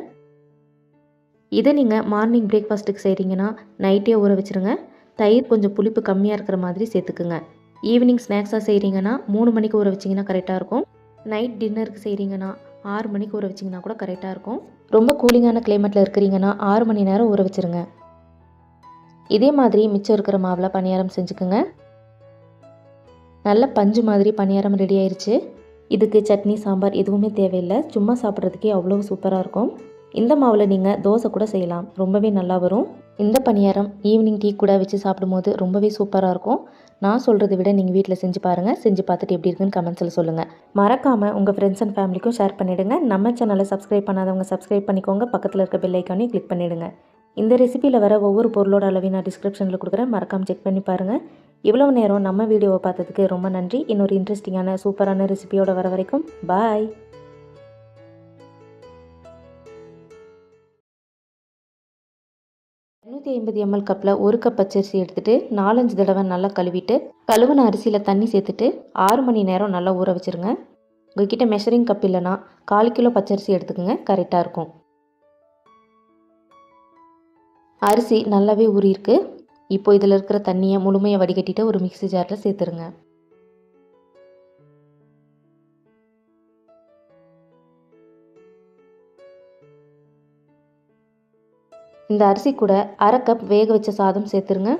இதை நீங்கள் மார்னிங் பிரேக்ஃபாஸ்ட்டுக்கு செய்கிறீங்கன்னா நைட்டே ஊற வச்சுருங்க. தயிர் கொஞ்சம் புளிப்பு கம்மியாக இருக்கிற மாதிரி சேர்த்துக்குங்க. ஈவினிங் ஸ்நாக்ஸாக செய்கிறீங்கன்னா 3 மணிக்கு ஊற வச்சிங்கன்னா கரெக்டாக இருக்கும். நைட் டின்னருக்கு செய்கிறீங்கன்னா 6 மணிக்கு ஊற வச்சிங்கன்னா கூட கரெக்டாக இருக்கும். ரொம்ப கூலிங்கான கிளைமேட்டில் இருக்கிறீங்கன்னா 6 மணி நேரம் ஊற வச்சுருங்க. இதே மாதிரி மிச்சம் இருக்கிற மாவில் பணியாரம் செஞ்சுக்குங்க. நல்ல பஞ்சு மாதிரி பணியாரம் ரெடி ஆயிடுச்சு. இதுக்கு சட்னி சாம்பார் எதுவுமே தேவையில்லை. சும்மா சாப்பிட்றதுக்கே அவ்வளோ சூப்பராக இருக்கும். இந்த மாவில் நீங்கள் தோசை கூட செய்யலாம். ரொம்பவே நல்லா வரும். இந்த பணியாரம் ஈவினிங் டீ கூட வச்சு சாப்பிடும்போது ரொம்பவே சூப்பராக இருக்கும். நான் சொல்கிறத விட நீங்கள் வீட்டில் செஞ்சு பாருங்கள். செஞ்சு பார்த்துட்டு எப்படி இருக்குன்னு கமெண்ட்ஸில் சொல்லுங்கள். மறக்காமல் உங்கள் ஃப்ரெண்ட்ஸ் அண்ட் ஃபேமிலிக்கும் ஷேர் பண்ணிவிடுங்க. நம்ம சேனலை சப்ஸ்கிரைப் பண்ணாதவங்க சப்ஸ்கிரைப் பண்ணிக்கோங்க. பக்கத்தில் இருக்க பெல் ஐக்கானையும் கிளிக் பண்ணிவிடுங்க. இந்த ரெசிபியில் வர ஒவ்வொரு பொருளோட அளவையும் நான் டிஸ்கிரிப்ஷனில் கொடுக்குறேன். மறக்காமல் செக் பண்ணி பாருங்கள். இவ்வளவு நேரம் நம்ம வீடியோவை பார்த்ததுக்கு ரொம்ப நன்றி. இன்னொரு இன்ட்ரெஸ்டிங்கான சூப்பரான ரெசிபியோட வர வரைக்கும் பாய். 250 ml கப்பில் 1 கப் பச்சரிசி எடுத்துகிட்டு 4-5 தடவை நல்லா கழுவிட்டு கழுவுன அரிசியில் தண்ணி சேர்த்துட்டு 6 மணி நேரம் நல்லா ஊற வச்சுருங்க. உங்கள்கிட்ட மெஷரிங் கப் இல்லைன்னா 1/4 கிலோ பச்சரிசி எடுத்துக்கோங்க. கரெக்டாக இருக்கும். அரிசி நல்லாவே ஊறியிருக்கு. இப்போ இதில் இருக்கிற தண்ணியை முழுமையாக வடிகட்டிட்டு ஒரு மிக்ஸி ஜாரில் சேர்த்துருங்க. இந்த அரிசி கூட 1/2 கப் வேக வச்ச சாதம் சேர்த்துருங்க.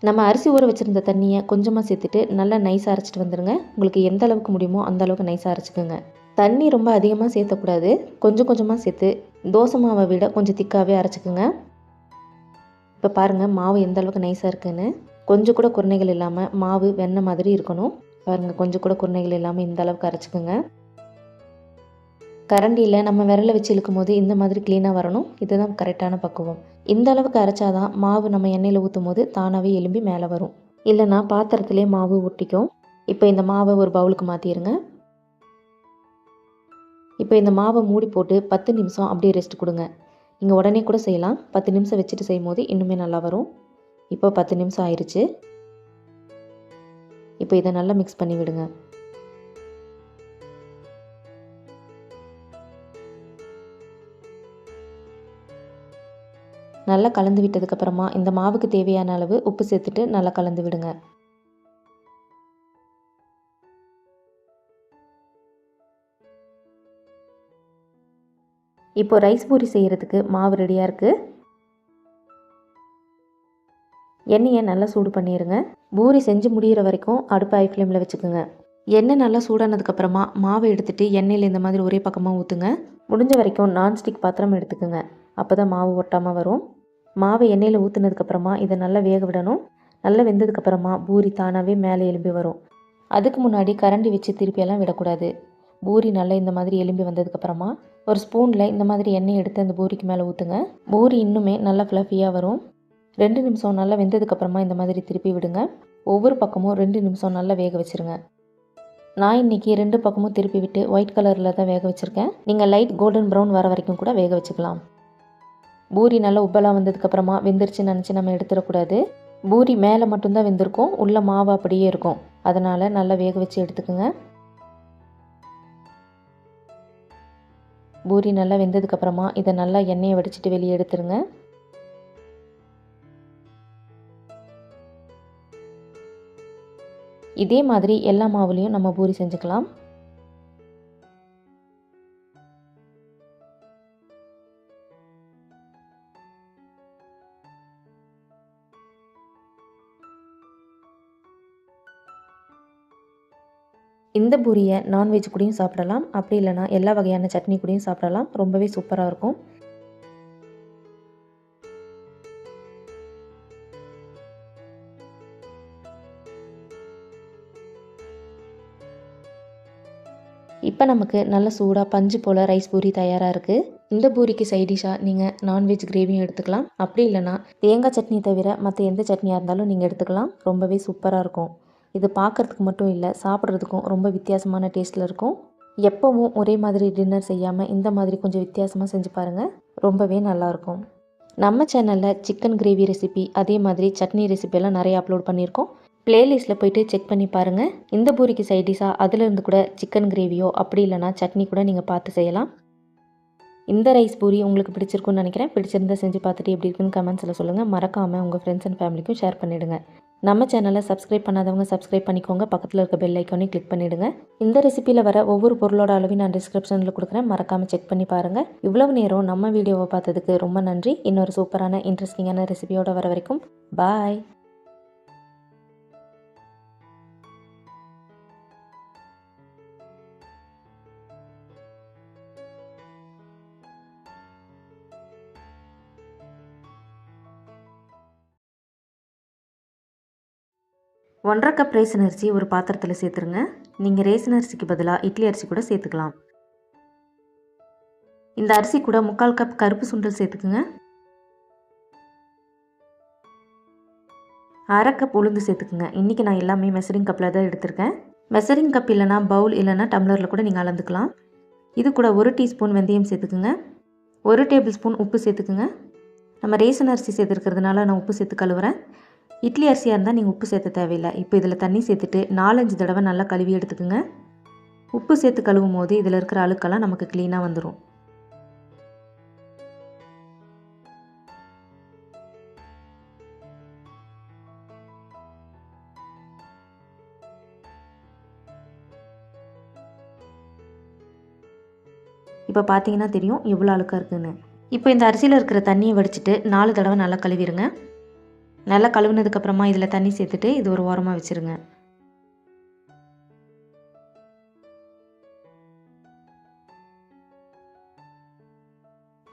நம்ம அரிசி ஊற வச்சுருந்த தண்ணியை கொஞ்சமாக சேர்த்துட்டு நல்லா நைஸாக அரைச்சிட்டு வந்துடுங்க. உங்களுக்கு எந்த அளவுக்கு முடியுமோ அந்த அளவுக்கு நைஸாக அரைச்சிக்கோங்க. தண்ணி ரொம்ப அதிகமாக சேர்த்தக்கூடாது. கொஞ்சம் கொஞ்சமாக சேர்த்து தோசை மாவை விட கொஞ்சம் திக்காகவே அரைச்சிக்கோங்க. இப்போ பாருங்கள் மாவு எந்த அளவுக்கு நைஸாக இருக்குதுன்னு. கொஞ்சம் கூட குருணைகள் இல்லாமல் மாவு வெண்ணெய் மாதிரி இருக்கணும். பாருங்கள் கொஞ்சம் கூட குருணைகள் இல்லாமல் இந்த அளவுக்கு அரைச்சிக்கோங்க. கரண்டியில் நம்ம விரலை வச்சு இழுக்கும் போது இந்த மாதிரி க்ளீனாக வரணும். இதுதான் கரெக்டான பக்குவம். இந்த அளவுக்கு அரைச்சாதான் மாவு நம்ம எண்ணெயில் ஊற்றும் போது தானாகவே எலும்பி மேலே வரும். இல்லைனா பாத்திரத்திலே மாவு ஒட்டிக்கும். இப்போ இந்த மாவை ஒரு பவுலுக்கு மாற்றிடுங்க. இப்போ இந்த மாவை மூடி போட்டு 10 நிமிஷம் அப்படியே ரெஸ்ட் கொடுங்க. நீங்கள் உடனே கூட செய்யலாம். 10 நிமிஷம் வச்சுட்டு செய்யும் போது இன்னுமே நல்லா வரும். இப்போ 10 நிமிஷம் ஆயிடுச்சு. இப்போ இதை நல்லா மிக்ஸ் பண்ணி விடுங்க. நல்லா கலந்து விட்டதுக்கப்புறமா இந்த மாவுக்கு தேவையான அளவு உப்பு சேர்த்துட்டு நல்லா கலந்து விடுங்க. இப்போ ரைஸ் பூரி செய்கிறதுக்கு மாவு ரெடியாக இருக்குது. எண்ணெயை நல்லா சூடு பண்ணிடுங்க. பூரி செஞ்சு முடிகிற வரைக்கும் அடுப்பு ஹை ஃப்ளேமில் வச்சுக்கோங்க. எண்ணெய் நல்லா சூடானதுக்கப்புறமா மாவை எடுத்துகிட்டு எண்ணெயில் இந்த மாதிரி ஒரே பக்கமாக ஊற்றுங்க. முடிஞ்ச வரைக்கும் நான்ஸ்டிக் பாத்திரம் எடுத்துக்கோங்க. அப்போ தான் மாவு ஒட்டாமல் வரும். மாவை எண்ணெயில் ஊற்றுனதுக்கப்புறமா இதை நல்லா வேக விடணும். நல்லா வெந்ததுக்கப்புறமா பூரி தானாகவே மேலே எலும்பி வரும். அதுக்கு முன்னாடி கரண்டி வச்சு திருப்பியெல்லாம் விடக்கூடாது. பூரி நல்லா இந்த மாதிரி எலும்பி வந்ததுக்கப்புறமா ஒரு ஸ்பூனில் இந்த மாதிரி எண்ணெய் எடுத்து அந்த பூரிக்கு மேலே ஊற்றுங்க. பூரி இன்னுமே நல்லா ஃப்ளஃபியாக வரும். 2 நிமிஷம் நல்லா வெந்ததுக்கப்புறமா இந்த மாதிரி திருப்பி விடுங்க. ஒவ்வொரு பக்கமும் 2 நிமிஷம் நல்லா வேக வச்சுருங்க. நான் இன்றைக்கி 2 பக்கமும் திருப்பி விட்டு ஒயிட் கலரில் தான் வேக வச்சுருக்கேன். நீங்கள் லைட் கோல்டன் ப்ரௌன் வர வரைக்கும் கூட வேக வச்சுக்கலாம். பூரி நல்லா உப்பலாக வந்ததுக்கப்புறமா வெந்துருச்சுன்னு நினச்சி நம்ம எடுத்துடக்கூடாது. பூரி மேலே மட்டும்தான் வெந்திருக்கும், உள்ள மாவு அப்படியே இருக்கும். அதனால் நல்லா வேக வச்சு எடுத்துக்கோங்க. பூரி நல்லா வெந்ததுக்கப்புறமா இதை நல்லா எண்ணெயை வடிச்சிட்டு வெளியே எடுத்துருங்க. இதே மாதிரி எல்லா மாவுலேயும் நம்ம பூரி செஞ்சுக்கலாம். இந்த பூரியை நான்வெஜ் கூடயும் சாப்பிடலாம். அப்படி இல்லைனா எல்லா வகையான சட்னி கூடயும் சாப்பிடலாம். ரொம்பவே சூப்பராக இருக்கும். இப்போ நமக்கு நல்ல சூடாக பஞ்சு போல் ரைஸ் பூரி தயாராக இருக்குது. இந்த பூரிக்கு சைடிஷாக நீங்கள் நான்வெஜ் கிரேவியும் எடுத்துக்கலாம். அப்படி இல்லைனா தேங்காய் சட்னி தவிர மற்ற எந்த சட்னியாக இருந்தாலும் நீங்கள் எடுத்துக்கலாம். ரொம்பவே சூப்பராக இருக்கும். இது பார்க்குறதுக்கு மட்டும் இல்லை, சாப்பிட்றதுக்கும் ரொம்ப வித்தியாசமான டேஸ்ட்டில் இருக்கும். எப்போவும் ஒரே மாதிரி டின்னர் செய்யாமல் இந்த மாதிரி கொஞ்சம் வித்தியாசமாக செஞ்சு பாருங்கள். ரொம்பவே நல்லாயிருக்கும். நம்ம சேனலில் சிக்கன் கிரேவி ரெசிபி அதே மாதிரி சட்னி ரெசிபியெல்லாம் நிறைய அப்லோட் பண்ணியிருக்கோம். பிளேலிஸ்ட்டில் போய்ட்டு செக் பண்ணி பாருங்கள். இந்த பூரிக்கு சைடிஷாக அதிலிருந்து கூட சிக்கன் கிரேவியோ அப்படி இல்லைனா சட்னி கூட நீங்கள் பார்த்து செய்யலாம். இந்த ரைஸ் பூரி உங்களுக்கு பிடிச்சிருக்குன்னு நினைக்கிறேன். பிடிச்சிருந்தா செஞ்சு பார்த்துட்டு எப்படி இருக்குன்னு கமெண்ட்ஸில் சொல்லுங்கள். மறக்காமல் உங்கள் ஃப்ரெண்ட்ஸ் அண்ட் ஃபேமிலிக்கும் ஷேர் பண்ணிவிடுங்க. நம்ம சேனலை சப்ஸ்கிரைப் பண்ணாதவங்க சப்ஸ்கிரைப் பண்ணிக்கோங்க. பக்கத்தில் இருக்க பெல் ஐக்கானே கிளிக் பண்ணிவிடுங்க. இந்த ரெசிபியில் வர ஒவ்வொரு பொருளோட அளவையும் நான் டிஸ்கிரிப்ஷனில் கொடுக்குறேன். மறக்காமல் செக் பண்ணி பாருங்கள். இவ்வளவு நேரம் நம்ம வீடியோவை பார்த்ததுக்கு ரொம்ப நன்றி. இன்னொரு சூப்பரான இன்ட்ரெஸ்டிங்கான ரெசிபியோட வர வரைக்கும் பாய். ஒன்றரை கப் ரேசன் அரிசி ஒரு பாத்திரத்தில் சேர்த்துருங்க. நீங்கள் ரேசன் அரிசிக்கு பதிலாக இட்லி அரிசி கூட சேர்த்துக்கலாம். இந்த அரிசி கூட 3/4 கப் கருப்பு சுண்டல் சேர்த்துக்குங்க. 1/2 கப் உளுந்து சேர்த்துக்குங்க. இன்றைக்கி நான் எல்லாமே மெஷரிங் கப்பில் தான் எடுத்திருக்கேன். மெஷரிங் கப் இல்லைனா பவுல் இல்லைனா டம்ளரில் கூட நீங்கள் அளந்துக்கலாம். இது கூட 1 டீஸ்பூன் வெந்தயம் சேர்த்துக்குங்க. 1 டேபிள் ஸ்பூன் உப்பு சேர்த்துக்குங்க. நம்ம ரேசன் அரிசி சேர்த்துருக்கிறதுனால நான் உப்பு சேர்த்து கழுவுறேன். இட்லி அரிசியாக இருந்தால் நீங்கள் உப்பு சேர்த்த தேவையில்லை. இப்போ இதில் தண்ணி சேர்த்துட்டு 4-5 தடவை நல்லா கழுவி எடுத்துக்குங்க. உப்பு சேர்த்து கழுவும் போது இதில் இருக்கிற அழுக்கெல்லாம் நமக்கு க்ளீனாக வந்துடும். இப்போ பார்த்தீங்கன்னா தெரியும் எவ்வளோ அழுக்காக இருக்குதுன்னு. இப்போ இந்த அரிசியில் இருக்கிற தண்ணியை வடிச்சிட்டு 4 தடவை நல்லா கழுவிடுங்க. நல்லா கழுவுனதுக்கப்புறமா இதில் தண்ணி சேர்த்துட்டு இது ஒரு ஓரமாக வச்சுருங்க.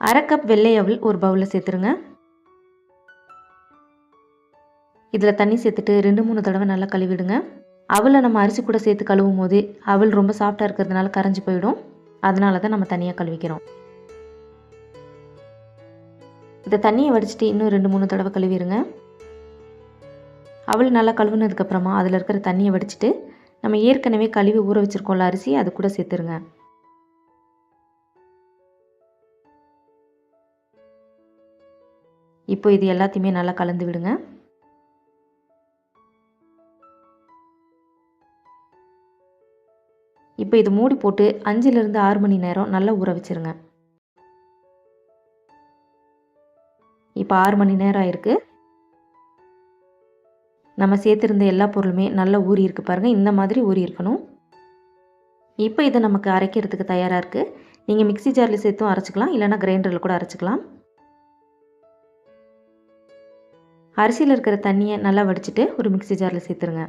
அரை கப் வெள்ளை அவல் ஒரு பவுலில் சேர்த்துருங்க. இதில் தண்ணி சேர்த்துட்டு 2-3 தடவை நல்லா கழுவிடுங்க. அவலை நம்ம அரிசி கூட சேர்த்து கழுவும் போது அவல் ரொம்ப சாஃப்டாக இருக்கிறதுனால கரைஞ்சி போயிடும். அதனால தான் நம்ம தனியாக கழுவிக்கிறோம். இந்த தண்ணியை வடிச்சிட்டு இன்னும் 2-3 தடவை கழுவிடுங்க. அவல் நல்லா கழுவுனதுக்கப்புறமா அதில் இருக்கிற தண்ணியை வடிச்சிட்டு நம்ம ஏற்கனவே கழுவி ஊற வச்சுருக்கோம்ல அரிசி, அது கூட சேர்த்துருங்க. இப்போ இது எல்லாத்தையுமே நல்லா கலந்து விடுங்க. இப்போ இது மூடி போட்டு 5லிருந்து 6 மணி நேரம் நல்லா ஊற வச்சுருங்க. இப்போ 6 மணி நேரம் ஆயிருக்கு. நம்ம சேர்த்துருந்த எல்லா பொருளுமே நல்லா ஊறி இருக்கு பாருங்கள். இந்த மாதிரி ஊறி இருக்கணும். இப்போ இதை நமக்கு அரைக்கிறதுக்கு தயாராக இருக்குது. நீங்கள் மிக்ஸி ஜாரில் சேர்த்தும் அரைச்சிக்கலாம், இல்லைனா கிரைண்டரில் கூட அரைச்சிக்கலாம். அரிசியில் இருக்கிற தண்ணியை நல்லா வடிச்சிட்டு ஒரு மிக்ஸி ஜாரில் சேர்த்துருங்க.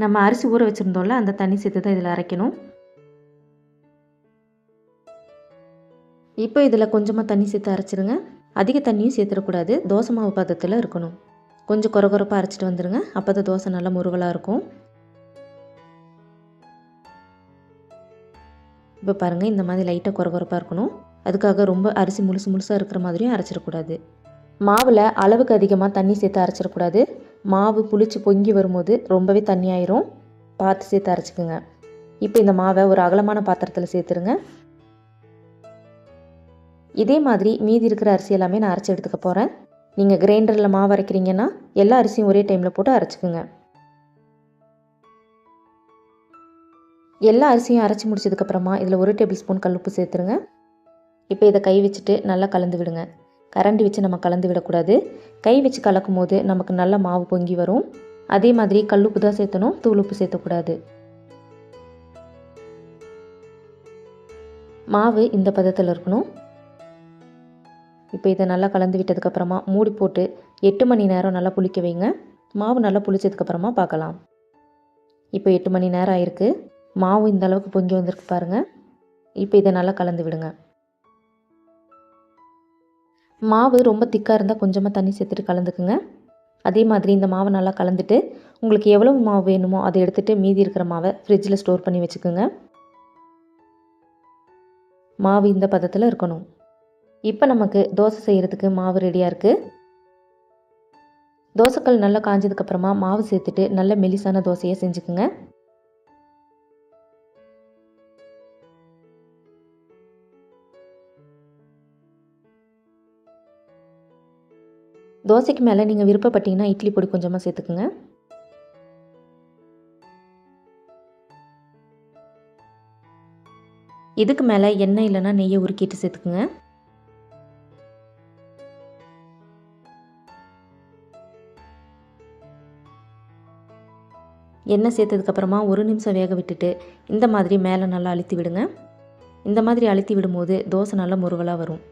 நம்ம அரிசி ஊற வச்சுருந்தோம்ல, அந்த தண்ணி சேர்த்து தான் இதில் அரைக்கணும். இப்போ இதில் கொஞ்சமாக தண்ணி சேர்த்து அரைச்சிருங்க. அதிக தண்ணியும் சேர்த்துடக்கூடாது. தோசை மாவு பதத்தில் இருக்கணும். கொஞ்சம் கொரகொரப்பாக அரைச்சிட்டு வந்துடுங்க. அப்போ தான் தோசை நல்லா முருகலாக இருக்கும். இப்போ பாருங்கள், இந்த மாதிரி லைட்டாக கொரகொரப்பாக இருக்கணும். அதுக்காக ரொம்ப அரிசி முழுசாக இருக்கிற மாதிரியும் அரைச்சிடக்கூடாது. மாவில் அளவுக்கு அதிகமாக தண்ணி சேர்த்து அரைச்சிடக்கூடாது. மாவு புளிச்சு பொங்கி வரும்போது ரொம்பவே தண்ணி ஆயிரும். பார்த்து சேர்த்து அரைச்சிக்குங்க. இப்போ இந்த மாவை ஒரு அகலமான பாத்திரத்தில் சேர்த்துருங்க. இதே மாதிரி மீதி இருக்கிற அரிசி எல்லாமே நான் அரைச்சி எடுத்துக்க போகிறேன். நீங்கள் கிரைண்டரில் மாவு அரைக்கிறீங்கன்னா எல்லா அரிசியும் ஒரே டைமில் போட்டு அரைச்சிக்குங்க. எல்லா அரிசியும் அரைச்சி முடிச்சதுக்கப்புறமா இதில் 1 டேபிள் ஸ்பூன் கல்லுப்பு சேர்த்துருங்க. இப்போ இதை கை வச்சுட்டு நல்லா கலந்து விடுங்க. கரண்டி வச்சு நம்ம கலந்து விடக்கூடாது. கை வச்சு கலக்கும் போது நமக்கு நல்ல மாவு பொங்கி வரும். அதே மாதிரி கல்லுப்பு தான் சேர்த்தணும், தூளுப்பு சேர்த்தக்கூடாது. மாவு இந்த பதத்தில் இருக்கணும். இப்போ இதை நல்லா கலந்து விட்டதுக்கப்புறமா மூடி போட்டு 8 மணி நேரம் நல்லா புளிக்க வைங்க. மாவு நல்லா புளிச்சதுக்கப்புறமா பார்க்கலாம். இப்போ 8 மணி நேரம் ஆயிருக்கு. மாவு இந்த அளவுக்கு பொங்கி வந்திருக்கு பாருங்கள். இப்போ இதை நல்லா கலந்து விடுங்க. மாவு ரொம்ப திக்காக இருந்தால் கொஞ்சமாக தண்ணி சேர்த்துட்டு கலந்துக்குங்க. அதே மாதிரி இந்த மாவை நல்லா கலந்துட்டு உங்களுக்கு எவ்வளவு மாவு வேணுமோ அதை எடுத்துகிட்டு மீதி இருக்கிற மாவை ஃப்ரிட்ஜில் ஸ்டோர் பண்ணி வச்சுக்கோங்க. மாவு இந்த பதத்தில் இருக்கணும். இப்போ நமக்கு தோசை செய்கிறதுக்கு மாவு ரெடியாக இருக்குது. தோசைக்கல் நல்லா காஞ்சதுக்கப்புறமா மாவு சேர்த்துட்டு நல்ல மெலிசான தோசையை செஞ்சுக்குங்க. தோசைக்கு மேலே நீங்கள் விருப்பப்பட்டீங்கன்னா இட்லி பொடி கொஞ்சமாக சேர்த்துக்குங்க. இதுக்கு மேலே எண்ணெய் இல்லைன்னா நெய்யை உருக்கிட்டு சேர்த்துக்குங்க. எண்ணெய் சேர்த்ததுக்கப்புறமா 1 நிமிஷம் வேக விட்டுட்டு இந்த மாதிரி மேலே நல்லா அழுத்தி விடுங்க. இந்த மாதிரி அழுத்தி விடும்போது தோசை நல்லா முருகலாக வரும்.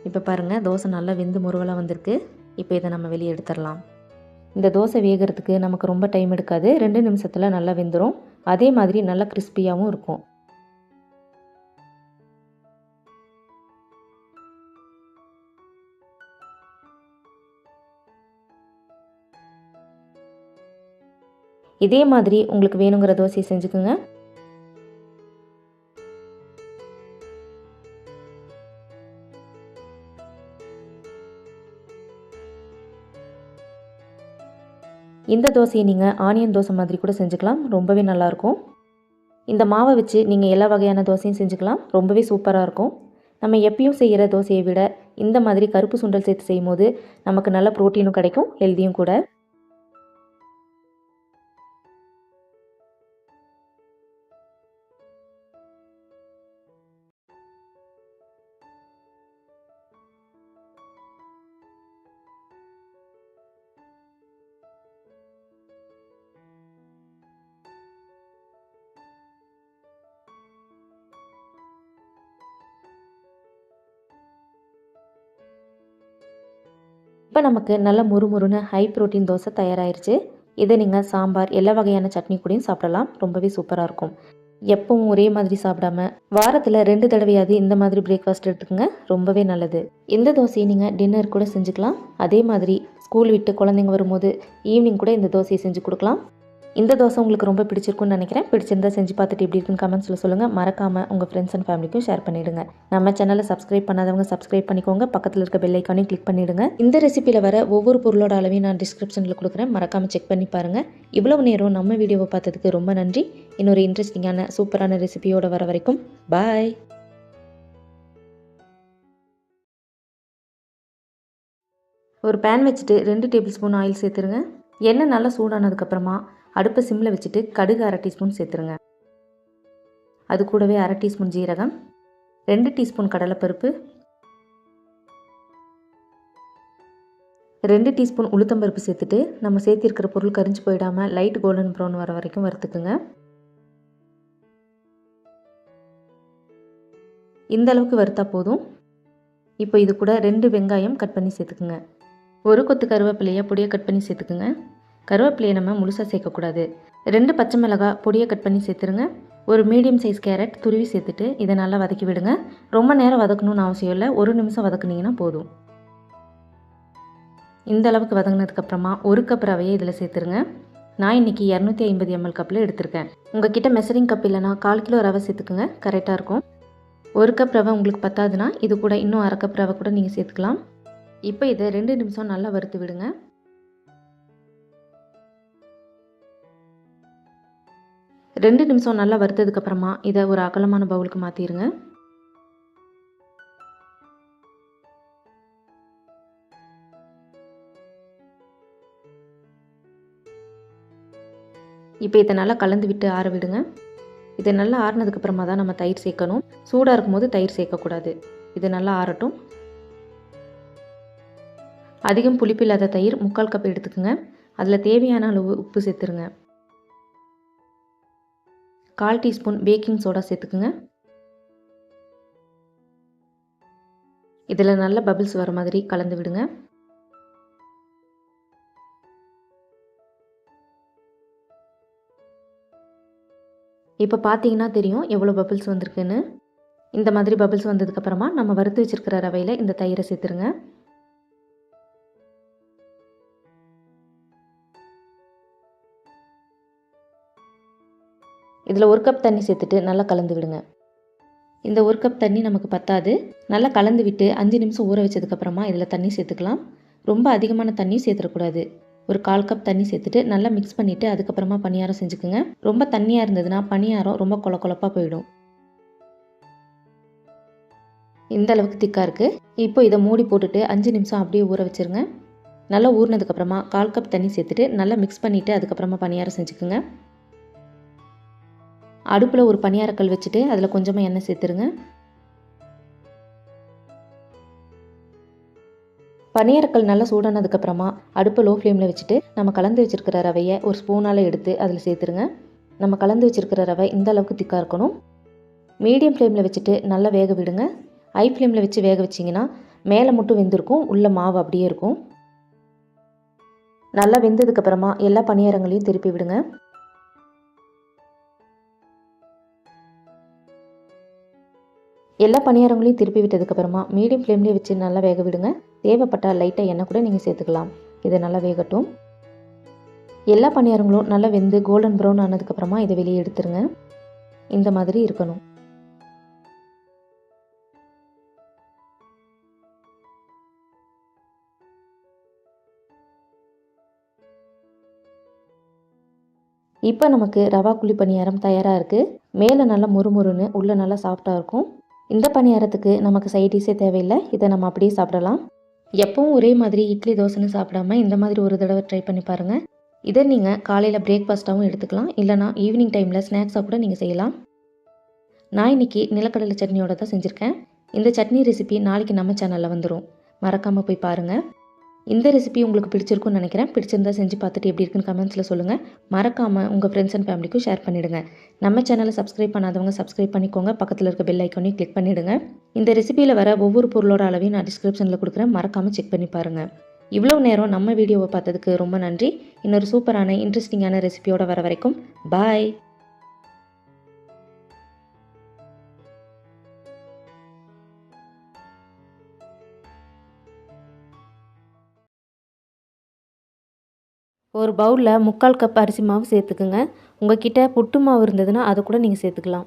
இப்போ பாருங்கள், தோசை நல்லா வெந்து முருகலாக வந்திருக்கு. இப்போ இதை நம்ம வெளியே எடுத்துடலாம். இந்த தோசை வேகிறதுக்கு நமக்கு ரொம்ப டைம் எடுக்காது. 2 நிமிஷத்தில் நல்லா வெந்துடும். அதே மாதிரி நல்லா கிறிஸ்பியாகவும் இருக்கும். இதே மாதிரி உங்களுக்கு வேணுங்கிற தோசையை செஞ்சுக்குங்க. இந்த தோசையை நீங்கள் ஆனியன் தோசை மாதிரி கூட செஞ்சுக்கலாம். ரொம்பவே நல்லாயிருக்கும். இந்த மாவை வச்சு நீங்கள் எல்லா வகையான தோசையும் செஞ்சுக்கலாம். ரொம்பவே சூப்பராக இருக்கும். நம்ம எப்பயும் செய்கிற தோசையை விட இந்த மாதிரி கருப்பு சுண்டல் சேர்த்து செய்யும்போது நமக்கு நல்ல ப்ரோட்டீனும் கிடைக்கும், ஹெல்த்தியும் கூட. இப்போ நமக்கு நல்ல முறுமுறுன்னு ஹை ப்ரோட்டீன் தோசை தயாராகிருச்சு. இதை நீங்கள் சாம்பார் எல்லா வகையான சட்னி கூடயும் சாப்பிடலாம். ரொம்பவே சூப்பராக இருக்கும். எப்பவும் ஒரே மாதிரி சாப்பிடாம வாரத்தில் 2 தடவையாவது இந்த மாதிரி பிரேக்ஃபாஸ்ட் எடுத்துக்கோங்க. ரொம்பவே நல்லது. இந்த தோசையை நீங்கள் டின்னர் கூட செஞ்சுக்கலாம். அதே மாதிரி ஸ்கூல் விட்டு குழந்தைங்க வரும்போது ஈவினிங் கூட இந்த தோசையை செஞ்சு கொடுக்கலாம். இந்த தோசை உங்களுக்கு ரொம்ப பிடிச்சிருக்குன்னு நினைக்கிறேன். பிடிச்சிருந்தா செஞ்சு பார்த்துட்டு எப்படி இருக்குன்னு கமெண்ட்ஸில் சொல்லுங்கள். மறக்காமல் உங்கள் ஃப்ரெண்ட்ஸ் அண்ட் ஃபேமிலிக்கும் ஷேர் பண்ணிவிடுங்க. நம்ம சேனலை சப்ஸ்கிரைப் பண்ணாதவங்க சப்ஸ்கிரைப் பண்ணிக்கோங்க. பக்கத்தில் இருக்க பெல் ஐக்கானையும் கிளிக் பண்ணிவிடுங்க. இந்த ரெசிப்பியில் வர ஒவ்வொரு பொருளோட அளவையும் நான் டிஸ்கிரிப்ஷனில் கொடுக்குறேன். மறக்காமல் செக் பண்ணி பாருங்கள். இவ்வளவு நேரம் நம்ம வீடியோவை பார்த்ததுக்கு ரொம்ப நன்றி. இன்னொரு இன்ட்ரெஸ்டிங்கான சூப்பரான ரெசிபியோடு வர வரைக்கும் பாய். ஒரு பேன் வச்சுட்டு 2 டேபிள் ஸ்பூன் ஆயில் சேர்த்துருங்க. எண்ணெய் நல்லா சூடானதுக்கப்புறமா அடுப்பை சிம்மில் வச்சுட்டு கடுகு 1/2 டீஸ்பூன் சேர்த்துருங்க. அது கூடவே 1/2 டீஸ்பூன் ஜீரகம், 2 டீஸ்பூன் கடலைப்பருப்பு, 2 டீஸ்பூன் உளுத்தம்பருப்பு சேர்த்துட்டு நம்ம சேர்த்திருக்கிற பொருள் கரிஞ்சு போயிடாமல் லைட் கோல்டன் ப்ரௌன் வர வரைக்கும் வறுத்துக்குங்க. இந்த அளவுக்கு வறுத்தா போதும். இப்போ இது கூட 2 வெங்காயம் கட் பண்ணி சேர்த்துக்குங்க. ஒரு கொத்து கருவேப்பிலையை பொடியை கட் பண்ணி சேர்த்துக்குங்க. கருவேப்பிலையை நம்ம முழுசாக சேர்க்கக்கூடாது. 2 பச்சை மிளகாய் பொடியை கட் பண்ணி சேர்த்துருங்க. ஒரு மீடியம் சைஸ் கேரட் துருவி சேர்த்துட்டு இதை நல்லா வதக்கி விடுங்க. ரொம்ப நேரம் வதக்கணும்னு அவசியம் இல்லை. 1 நிமிஷம் வதக்குனீங்கன்னா போதும். இந்த அளவுக்கு வதங்கினதுக்கப்புறமா 1 கப் ரவையை இதில் சேர்த்துருங்க. நான் இன்றைக்கி 250 ml கப்பில் எடுத்திருக்கேன். உங்கள் கிட்ட மெஷரிங் கப் இல்லைனா 1/4 கிலோ ரவை சேர்த்துக்குங்க. கரெக்டாக இருக்கும். 1 கப் ரவை உங்களுக்கு பத்தாதுன்னா இது கூட இன்னும் 1/2 கப் ரவை கூட நீங்கள் சேர்த்துக்கலாம். இப்போ இதை 2 நிமிஷம் நல்லா வறுத்து விடுங்க. 2 நிமிஷம் நல்லா வறுத்ததுக்கப்புறமா இதை ஒரு அகலமான பவுலுக்கு மாற்றிடுங்க. இப்போ இதை நல்லா கலந்து விட்டு ஆற விடுங்க. இதை நல்லா ஆறினதுக்கப்புறமா தான் நம்ம தயிர் சேர்க்கணும். சூடாக இருக்கும்போது தயிர் சேர்க்கக்கூடாது. இது நல்லா ஆறட்டும். அதிகம் புளிப்பில்லாத தயிர் 3/4 கப் எடுத்துக்கோங்க. அதில் தேவையான அளவு உப்பு சேர்த்துருங்க. 1/4 டீஸ்பூன் பேக்கிங் சோடா சேர்த்துக்குங்க. இதில் நல்ல பபிள்ஸ் வர மாதிரி கலந்து விடுங்க. இப்போ பார்த்தீங்கன்னா தெரியும் எவ்வளோ பபிள்ஸ் வந்திருக்குன்னு. இந்த மாதிரி பபிள்ஸ் வந்ததுக்கப்புறமா நம்ம வறுத்து வச்சுருக்கிற ரவையில் இந்த தயிரை சேர்த்துருங்க. இதில் 1 கப் தண்ணி சேர்த்துட்டு நல்லா கலந்து விடுங்க. இந்த 1 கப் தண்ணி நமக்கு பத்தாது. நல்லா கலந்து விட்டு 5 நிமிஷம் ஊற வச்சதுக்கப்புறமா இதில் தண்ணி சேர்த்துக்கலாம். ரொம்ப அதிகமான தண்ணியும் சேர்த்துடக்கூடாது. ஒரு 1/4 கப் தண்ணி சேர்த்துட்டு நல்லா மிக்ஸ் பண்ணிவிட்டு அதுக்கப்புறமா பணியாரம் செஞ்சுக்குங்க. ரொம்ப தண்ணியாக இருந்ததுன்னா பணியாரம் ரொம்ப கொழப்பாக போயிடும். இந்த அளவுக்கு திக்காக இருக்குது. இப்போ இதை மூடி போட்டுட்டு 5 நிமிஷம் அப்படியே ஊற வச்சுருங்க. நல்லா ஊறினதுக்கப்புறமா 1/4 கப் தண்ணி சேர்த்துட்டு நல்லா மிக்ஸ் பண்ணிவிட்டு அதுக்கப்புறமா பணியாரம் செஞ்சுக்குங்க. அடுப்பில் ஒரு பணியாரக்கல் வச்சுட்டு அதில் கொஞ்சமாக எண்ணெய் சேர்த்துருங்க. பணியாரக்கல் நல்லா சூடானதுக்கப்புறமா அடுப்பை லோ ஃப்ளேமில் வச்சுட்டு நம்ம கலந்து வச்சுருக்கிற ரவையை ஒரு ஸ்பூனால் எடுத்து அதில் சேர்த்துருங்க. நம்ம கலந்து வச்சுருக்கிற ரவை இந்த அளவுக்கு திக்காக இருக்கணும். மீடியம் ஃப்ளேமில் வச்சுட்டு நல்லா வேக விடுங்க. ஹை ஃப்ளேமில் வச்சு வேக வச்சிங்கன்னா மேலே மட்டும் வெந்திருக்கும், உள்ள மாவு அப்படியே இருக்கும். நல்லா வெந்ததுக்கப்புறமா எல்லா பணியாரங்களையும் திருப்பி விடுங்க. எல்லா பணியாரங்களையும் திருப்பி விட்டதுக்கப்புறமா மீடியம் ஃப்ளேம்லேயே வச்சு நல்லா வேக விடுங்க. தேவைப்பட்டால் லைட்டாக எண்ணெய் கூட நீங்கள் சேர்த்துக்கலாம். இதை நல்லா வேகட்டும். எல்லா பணியாரங்களும் நல்லா வெந்து கோல்டன் ப்ரௌன் ஆனதுக்கப்புறமா இதை வெளியே எடுத்துருங்க. இந்த மாதிரி இருக்கணும். இப்போ நமக்கு ரவா குழி பணியாரம் தயாராக இருக்குது. மேலே நல்லா முறுமுறுன்னு உள்ளே நல்லா சாஃப்டாக இருக்கும். இந்த பணியாரத்துக்கு நமக்கு சைட் டிஷ்ஷே தேவையில்லை. இதை நம்ம அப்படியே சாப்பிடலாம். எப்பவும் ஒரே மாதிரி இட்லி தோசைன்னு சாப்பிடாம இந்த மாதிரி ஒரு தடவை ட்ரை பண்ணி பாருங்கள். இதை நீங்கள் காலையில் பிரேக்ஃபாஸ்ட்டாகவும் எடுத்துக்கலாம். இல்லைனா ஈவினிங் டைமில் ஸ்நாக்ஸாக கூட நீங்கள் செய்யலாம். நான் இன்றைக்கி நிலக்கடலை சட்னியோட தான் செஞ்சுருக்கேன். இந்த சட்னி ரெசிபி நாளைக்கு நம்ம சேனலில் வந்துடும். மறக்காமல் போய் பாருங்கள். இந்த ரெசிபி உங்களுக்கு பிடிச்சிருக்குன்னு நினைக்கிறேன். பிடிச்சிருந்தா செஞ்சு பார்த்துட்டு எப்படி இருக்குன்னு கமெண்ட்ஸில் சொல்லுங்கள். மறக்காமல் உங்கள் ஃப்ரெண்ட்ஸ் அண்ட் ஃபேமிலிக்கும் ஷேர் பண்ணிவிடுங்க. நம்ம சேனலை சப்ஸ்கிரைப் பண்ணாதவங்க சப்ஸ்கிரைப் பண்ணிக்கோங்க. பக்கத்தில் இருக்க பெல் ஐக்கானையும் கிளிக் பண்ணிவிடுங்க. இந்த ரெசிபியில் வர ஒவ்வொரு பொருளோட அளவையும் நான் டிஸ்கிரிப்ஷனில் கொடுக்குறேன். மறக்காமல் செக் பண்ணி பாருங்கள். இவ்வளோ நேரம் நம்ம வீடியோவை பார்த்ததுக்கு ரொம்ப நன்றி. இன்னொரு சூப்பரான இன்ட்ரெஸ்டிங்கான ரெசிபியோட வர வரைக்கும் பாய். ஒரு பவுலில் 3/4 கப் அரிசி மாவு சேர்த்துக்குங்க. உங்ககிட்ட புட்டு மாவு இருந்ததுன்னா அதை கூட நீங்கள் சேர்த்துக்கலாம்.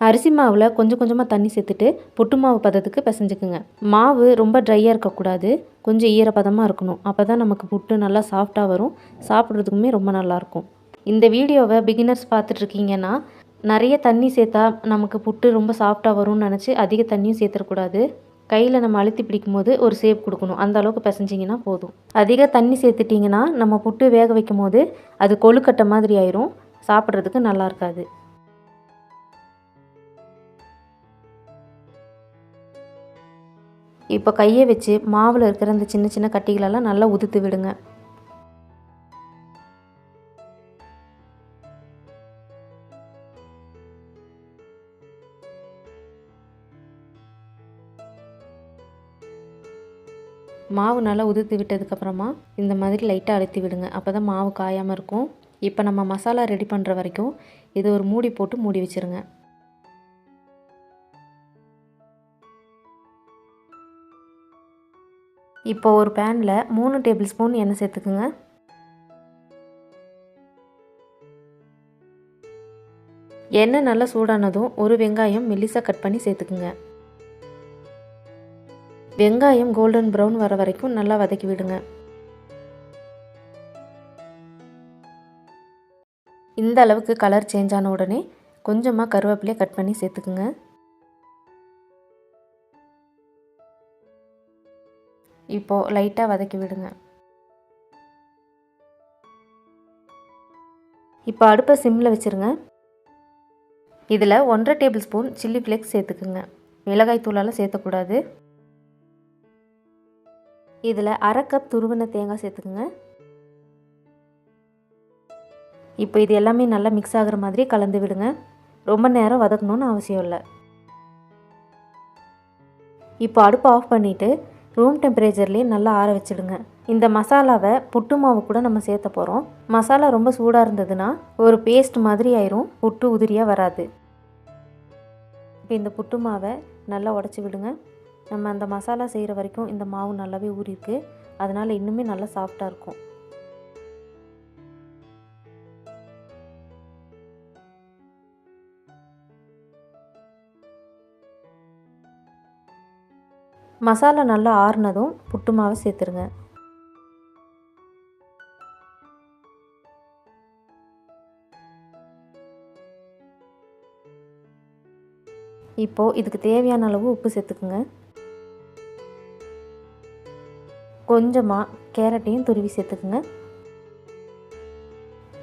அரிசி மாவில் கொஞ்சம் கொஞ்சமாக தண்ணி சேர்த்துட்டு புட்டு மாவு பதத்துக்கு பிசைஞ்சுக்குங்க. மாவு ரொம்ப ட்ரையாக இருக்கக்கூடாது, கொஞ்சம் ஈரப்பதமாக இருக்கணும். அப்போ தான் நமக்கு புட்டு நல்லா சாஃப்டாக வரும், சாப்பிட்றதுக்குமே ரொம்ப நல்லாயிருக்கும். இந்த வீடியோவை பிகினர்ஸ் பார்த்துட்ருக்கீங்கன்னா நிறைய தண்ணி சேர்த்தா நமக்கு புட்டு ரொம்ப சாஃப்டாக வரும்னு நினச்சி அதிக தண்ணியும் சேர்த்துடக்கூடாது. கையில் நம்ம அழுத்தி பிடிக்கும் போது ஒரு ஷேப் கொடுக்கணும், அந்த அளவுக்கு பிசைஞ்சிங்கன்னா போதும். அதிக தண்ணி சேர்த்துட்டிங்கன்னா நம்ம புட்டு வேக வைக்கும் போது அது கொழுக்கட்டை மாதிரி ஆயிரும், சாப்பிட்றதுக்கு நல்லா இருக்காது. இப்போ கையை வச்சு மாவில் இருக்கிற அந்த சின்ன சின்ன கட்டிகளெல்லாம் நல்லா உதுத்து விடுங்க. மாவு நல்லா உதுத்து விட்டதுக்கப்புறமா இந்த மாதிரி லைட்டாக அழுத்தி விடுங்க, அப்போ தான் மாவு காயாமல் இருக்கும். இப்போ நம்ம மசாலா ரெடி பண்ணுற வரைக்கும் இது ஒரு மூடி போட்டு மூடி வச்சுருங்க. இப்போ ஒரு பேனில் 3 டேபிள் ஸ்பூன் எண்ணெய் சேர்த்துக்குங்க. எண்ணெய் நல்லா சூடானதும் ஒரு வெங்காயம் மெல்லிசாக கட் பண்ணி சேர்த்துக்குங்க. வெங்காயம் கோல்டன் ப்ரௌன் வர வரைக்கும் நல்லா வதக்கி விடுங்க. இந்த அளவுக்கு கலர் சேஞ்ச் ஆன உடனே கொஞ்சமாக கருவேப்பிலையை கட் பண்ணி சேர்த்துக்குங்க. இப்போது லைட்டாக வதக்கி விடுங்க. இப்போ அடுப்பை சிம்மில் வச்சுருங்க. இதில் 1/2 டேபிள் ஸ்பூன் சில்லி ஃப்ளேக்ஸ் சேர்த்துக்குங்க. மிளகாய் தூளால் சேர்த்தக்கூடாது. இதில் 1/2 கப் துருவின தேங்காய் சேர்த்துக்குங்க. இப்போ இது எல்லாமே நல்லா மிக்ஸ் ஆகிற மாதிரி கலந்து விடுங்க. ரொம்ப நேரம் வதக்கணும்னு அவசியம் இல்லை. இப்போ அடுப்பை ஆஃப் பண்ணிவிட்டு ரூம் டெம்பரேச்சர்லேயே நல்லா ஆற வச்சுடுங்க. இந்த மசாலாவை புட்டு மாவு கூட நம்ம சேர்த்த போகிறோம். மசாலா ரொம்ப சூடாக இருந்ததுன்னா ஒரு பேஸ்ட் மாதிரி ஆயிரும், புட்டு உதிரியாக வராது. இப்போ இந்த புட்டு மாவை நல்லா உடச்சி விடுங்க. நம்ம அந்த மசாலா செய்கிற வரைக்கும் இந்த மாவு நல்லாவே ஊறிருக்கு, அதனால் இன்னுமே நல்லா சாஃப்டாக இருக்கும். மசாலா நல்லா ஆறுனதும் புட்டு மாவை சேர்த்துருங்க. இப்போது இதுக்கு தேவையான அளவு உப்பு சேர்த்துக்குங்க. கொஞ்சமாக கேரட்டையும் துருவி சேர்த்துக்குங்க.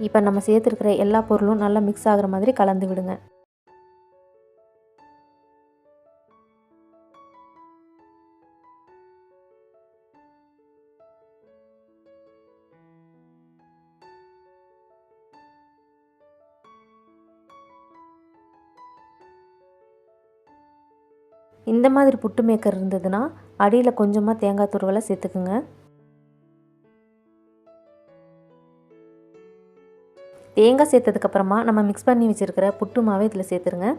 இப்போ நம்ம சேர்த்துருக்கிற எல்லா பொருளும் நல்லா மிக்ஸ் ஆகிற மாதிரி கலந்து விடுங்க. இந்த மாதிரி புட்டு மேக்கர் இருந்ததுன்னா அடியில் கொஞ்சமாக தேங்காய் துருவலை சேர்த்துக்குங்க. தேங்காய் சேர்த்ததுக்கப்புறமா நம்ம மிக்ஸ் பண்ணி வச்சுருக்கிற புட்டு மாவை இதில் சேர்த்துருங்க.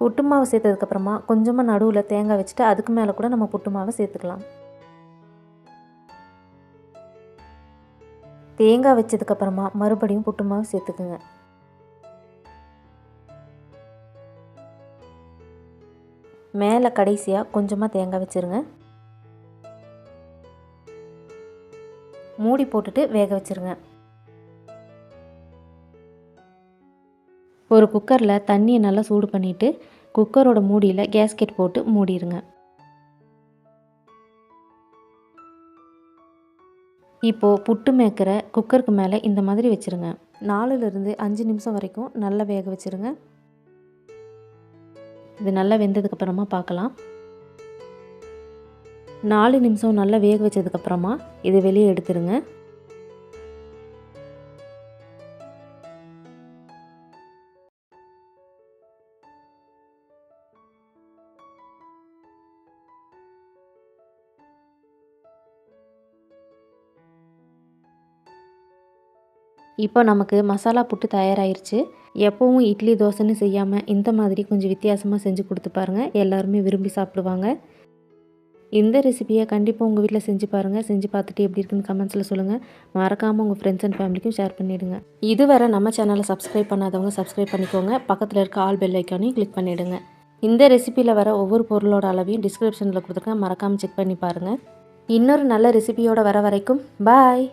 புட்டு மாவு சேர்த்ததுக்கப்புறமா கொஞ்சமாக நடுவில் தேங்காய் வச்சுட்டு அதுக்கு மேலே கூட நம்ம புட்டு மாவை சேர்த்துக்கலாம். தேங்காய் வச்சதுக்கப்புறமா மறுபடியும் புட்டு மாவு சேர்த்துக்குங்க. மேலே கடைசியாக கொஞ்சமாக தேங்காய் வச்சுருங்க. மூடி போட்டுட்டு வேக வச்சுருங்க. ஒரு குக்கரில் தண்ணியை நல்லா சூடு பண்ணிவிட்டு குக்கரோட மூடியில் கேஸ்கெட் போட்டு மூடிடுங்க. இப்போது புட்டு மேக்கரை குக்கருக்கு மேலே இந்த மாதிரி வச்சுருங்க. 4லிருந்து 5 நிமிஷம் வரைக்கும் நல்லா வேக வச்சுருங்க. இது நல்லா வெந்ததுக்கப்புறமா பார்க்கலாம். 4 நிமிஷம் நல்லா வேக வச்சதுக்கப்புறமா இதை வெளியே எடுத்துருங்க. இப்போ நமக்கு மசாலா புட்டு தயாராகிருச்சு. எப்போவும் இட்லி தோசைன்னு செய்யாமல் இந்த மாதிரி கொஞ்சம் வித்தியாசமாக செஞ்சு கொடுத்து பாருங்கள். எல்லாருமே விரும்பி சாப்பிடுவாங்க. இந்த ரெசிபியை கண்டிப்பாக உங்கள் வீட்டில் செஞ்சு பாருங்கள். செஞ்சு பார்த்துட்டு எப்படி இருக்குன்னு கமெண்ட்ஸில் சொல்லுங்கள். மறக்காமல் உங்கள் ஃப்ரெண்ட்ஸ் அண்ட் ஃபேமிலிக்கும் ஷேர் பண்ணிவிடுங்க. இதுவரை நம்ம சேனலை சப்ஸ்கிரைப் பண்ணாதவங்க சப்ஸ்கிரைப் பண்ணிக்கோங்க. பக்கத்தில் இருக்க ஆல் பெல் ஐக்கானையும் கிளிக் பண்ணிவிடுங்க. இந்த ரெசிபியில் வர ஒவ்வொரு பொருளோட அளவையும் டிஸ்கிரிப்ஷனில் கொடுத்துருக்கேன். மறக்காமல் செக் பண்ணி பாருங்கள். இன்னொரு நல்ல ரெசிபியோடு வர வரைக்கும் பாய்.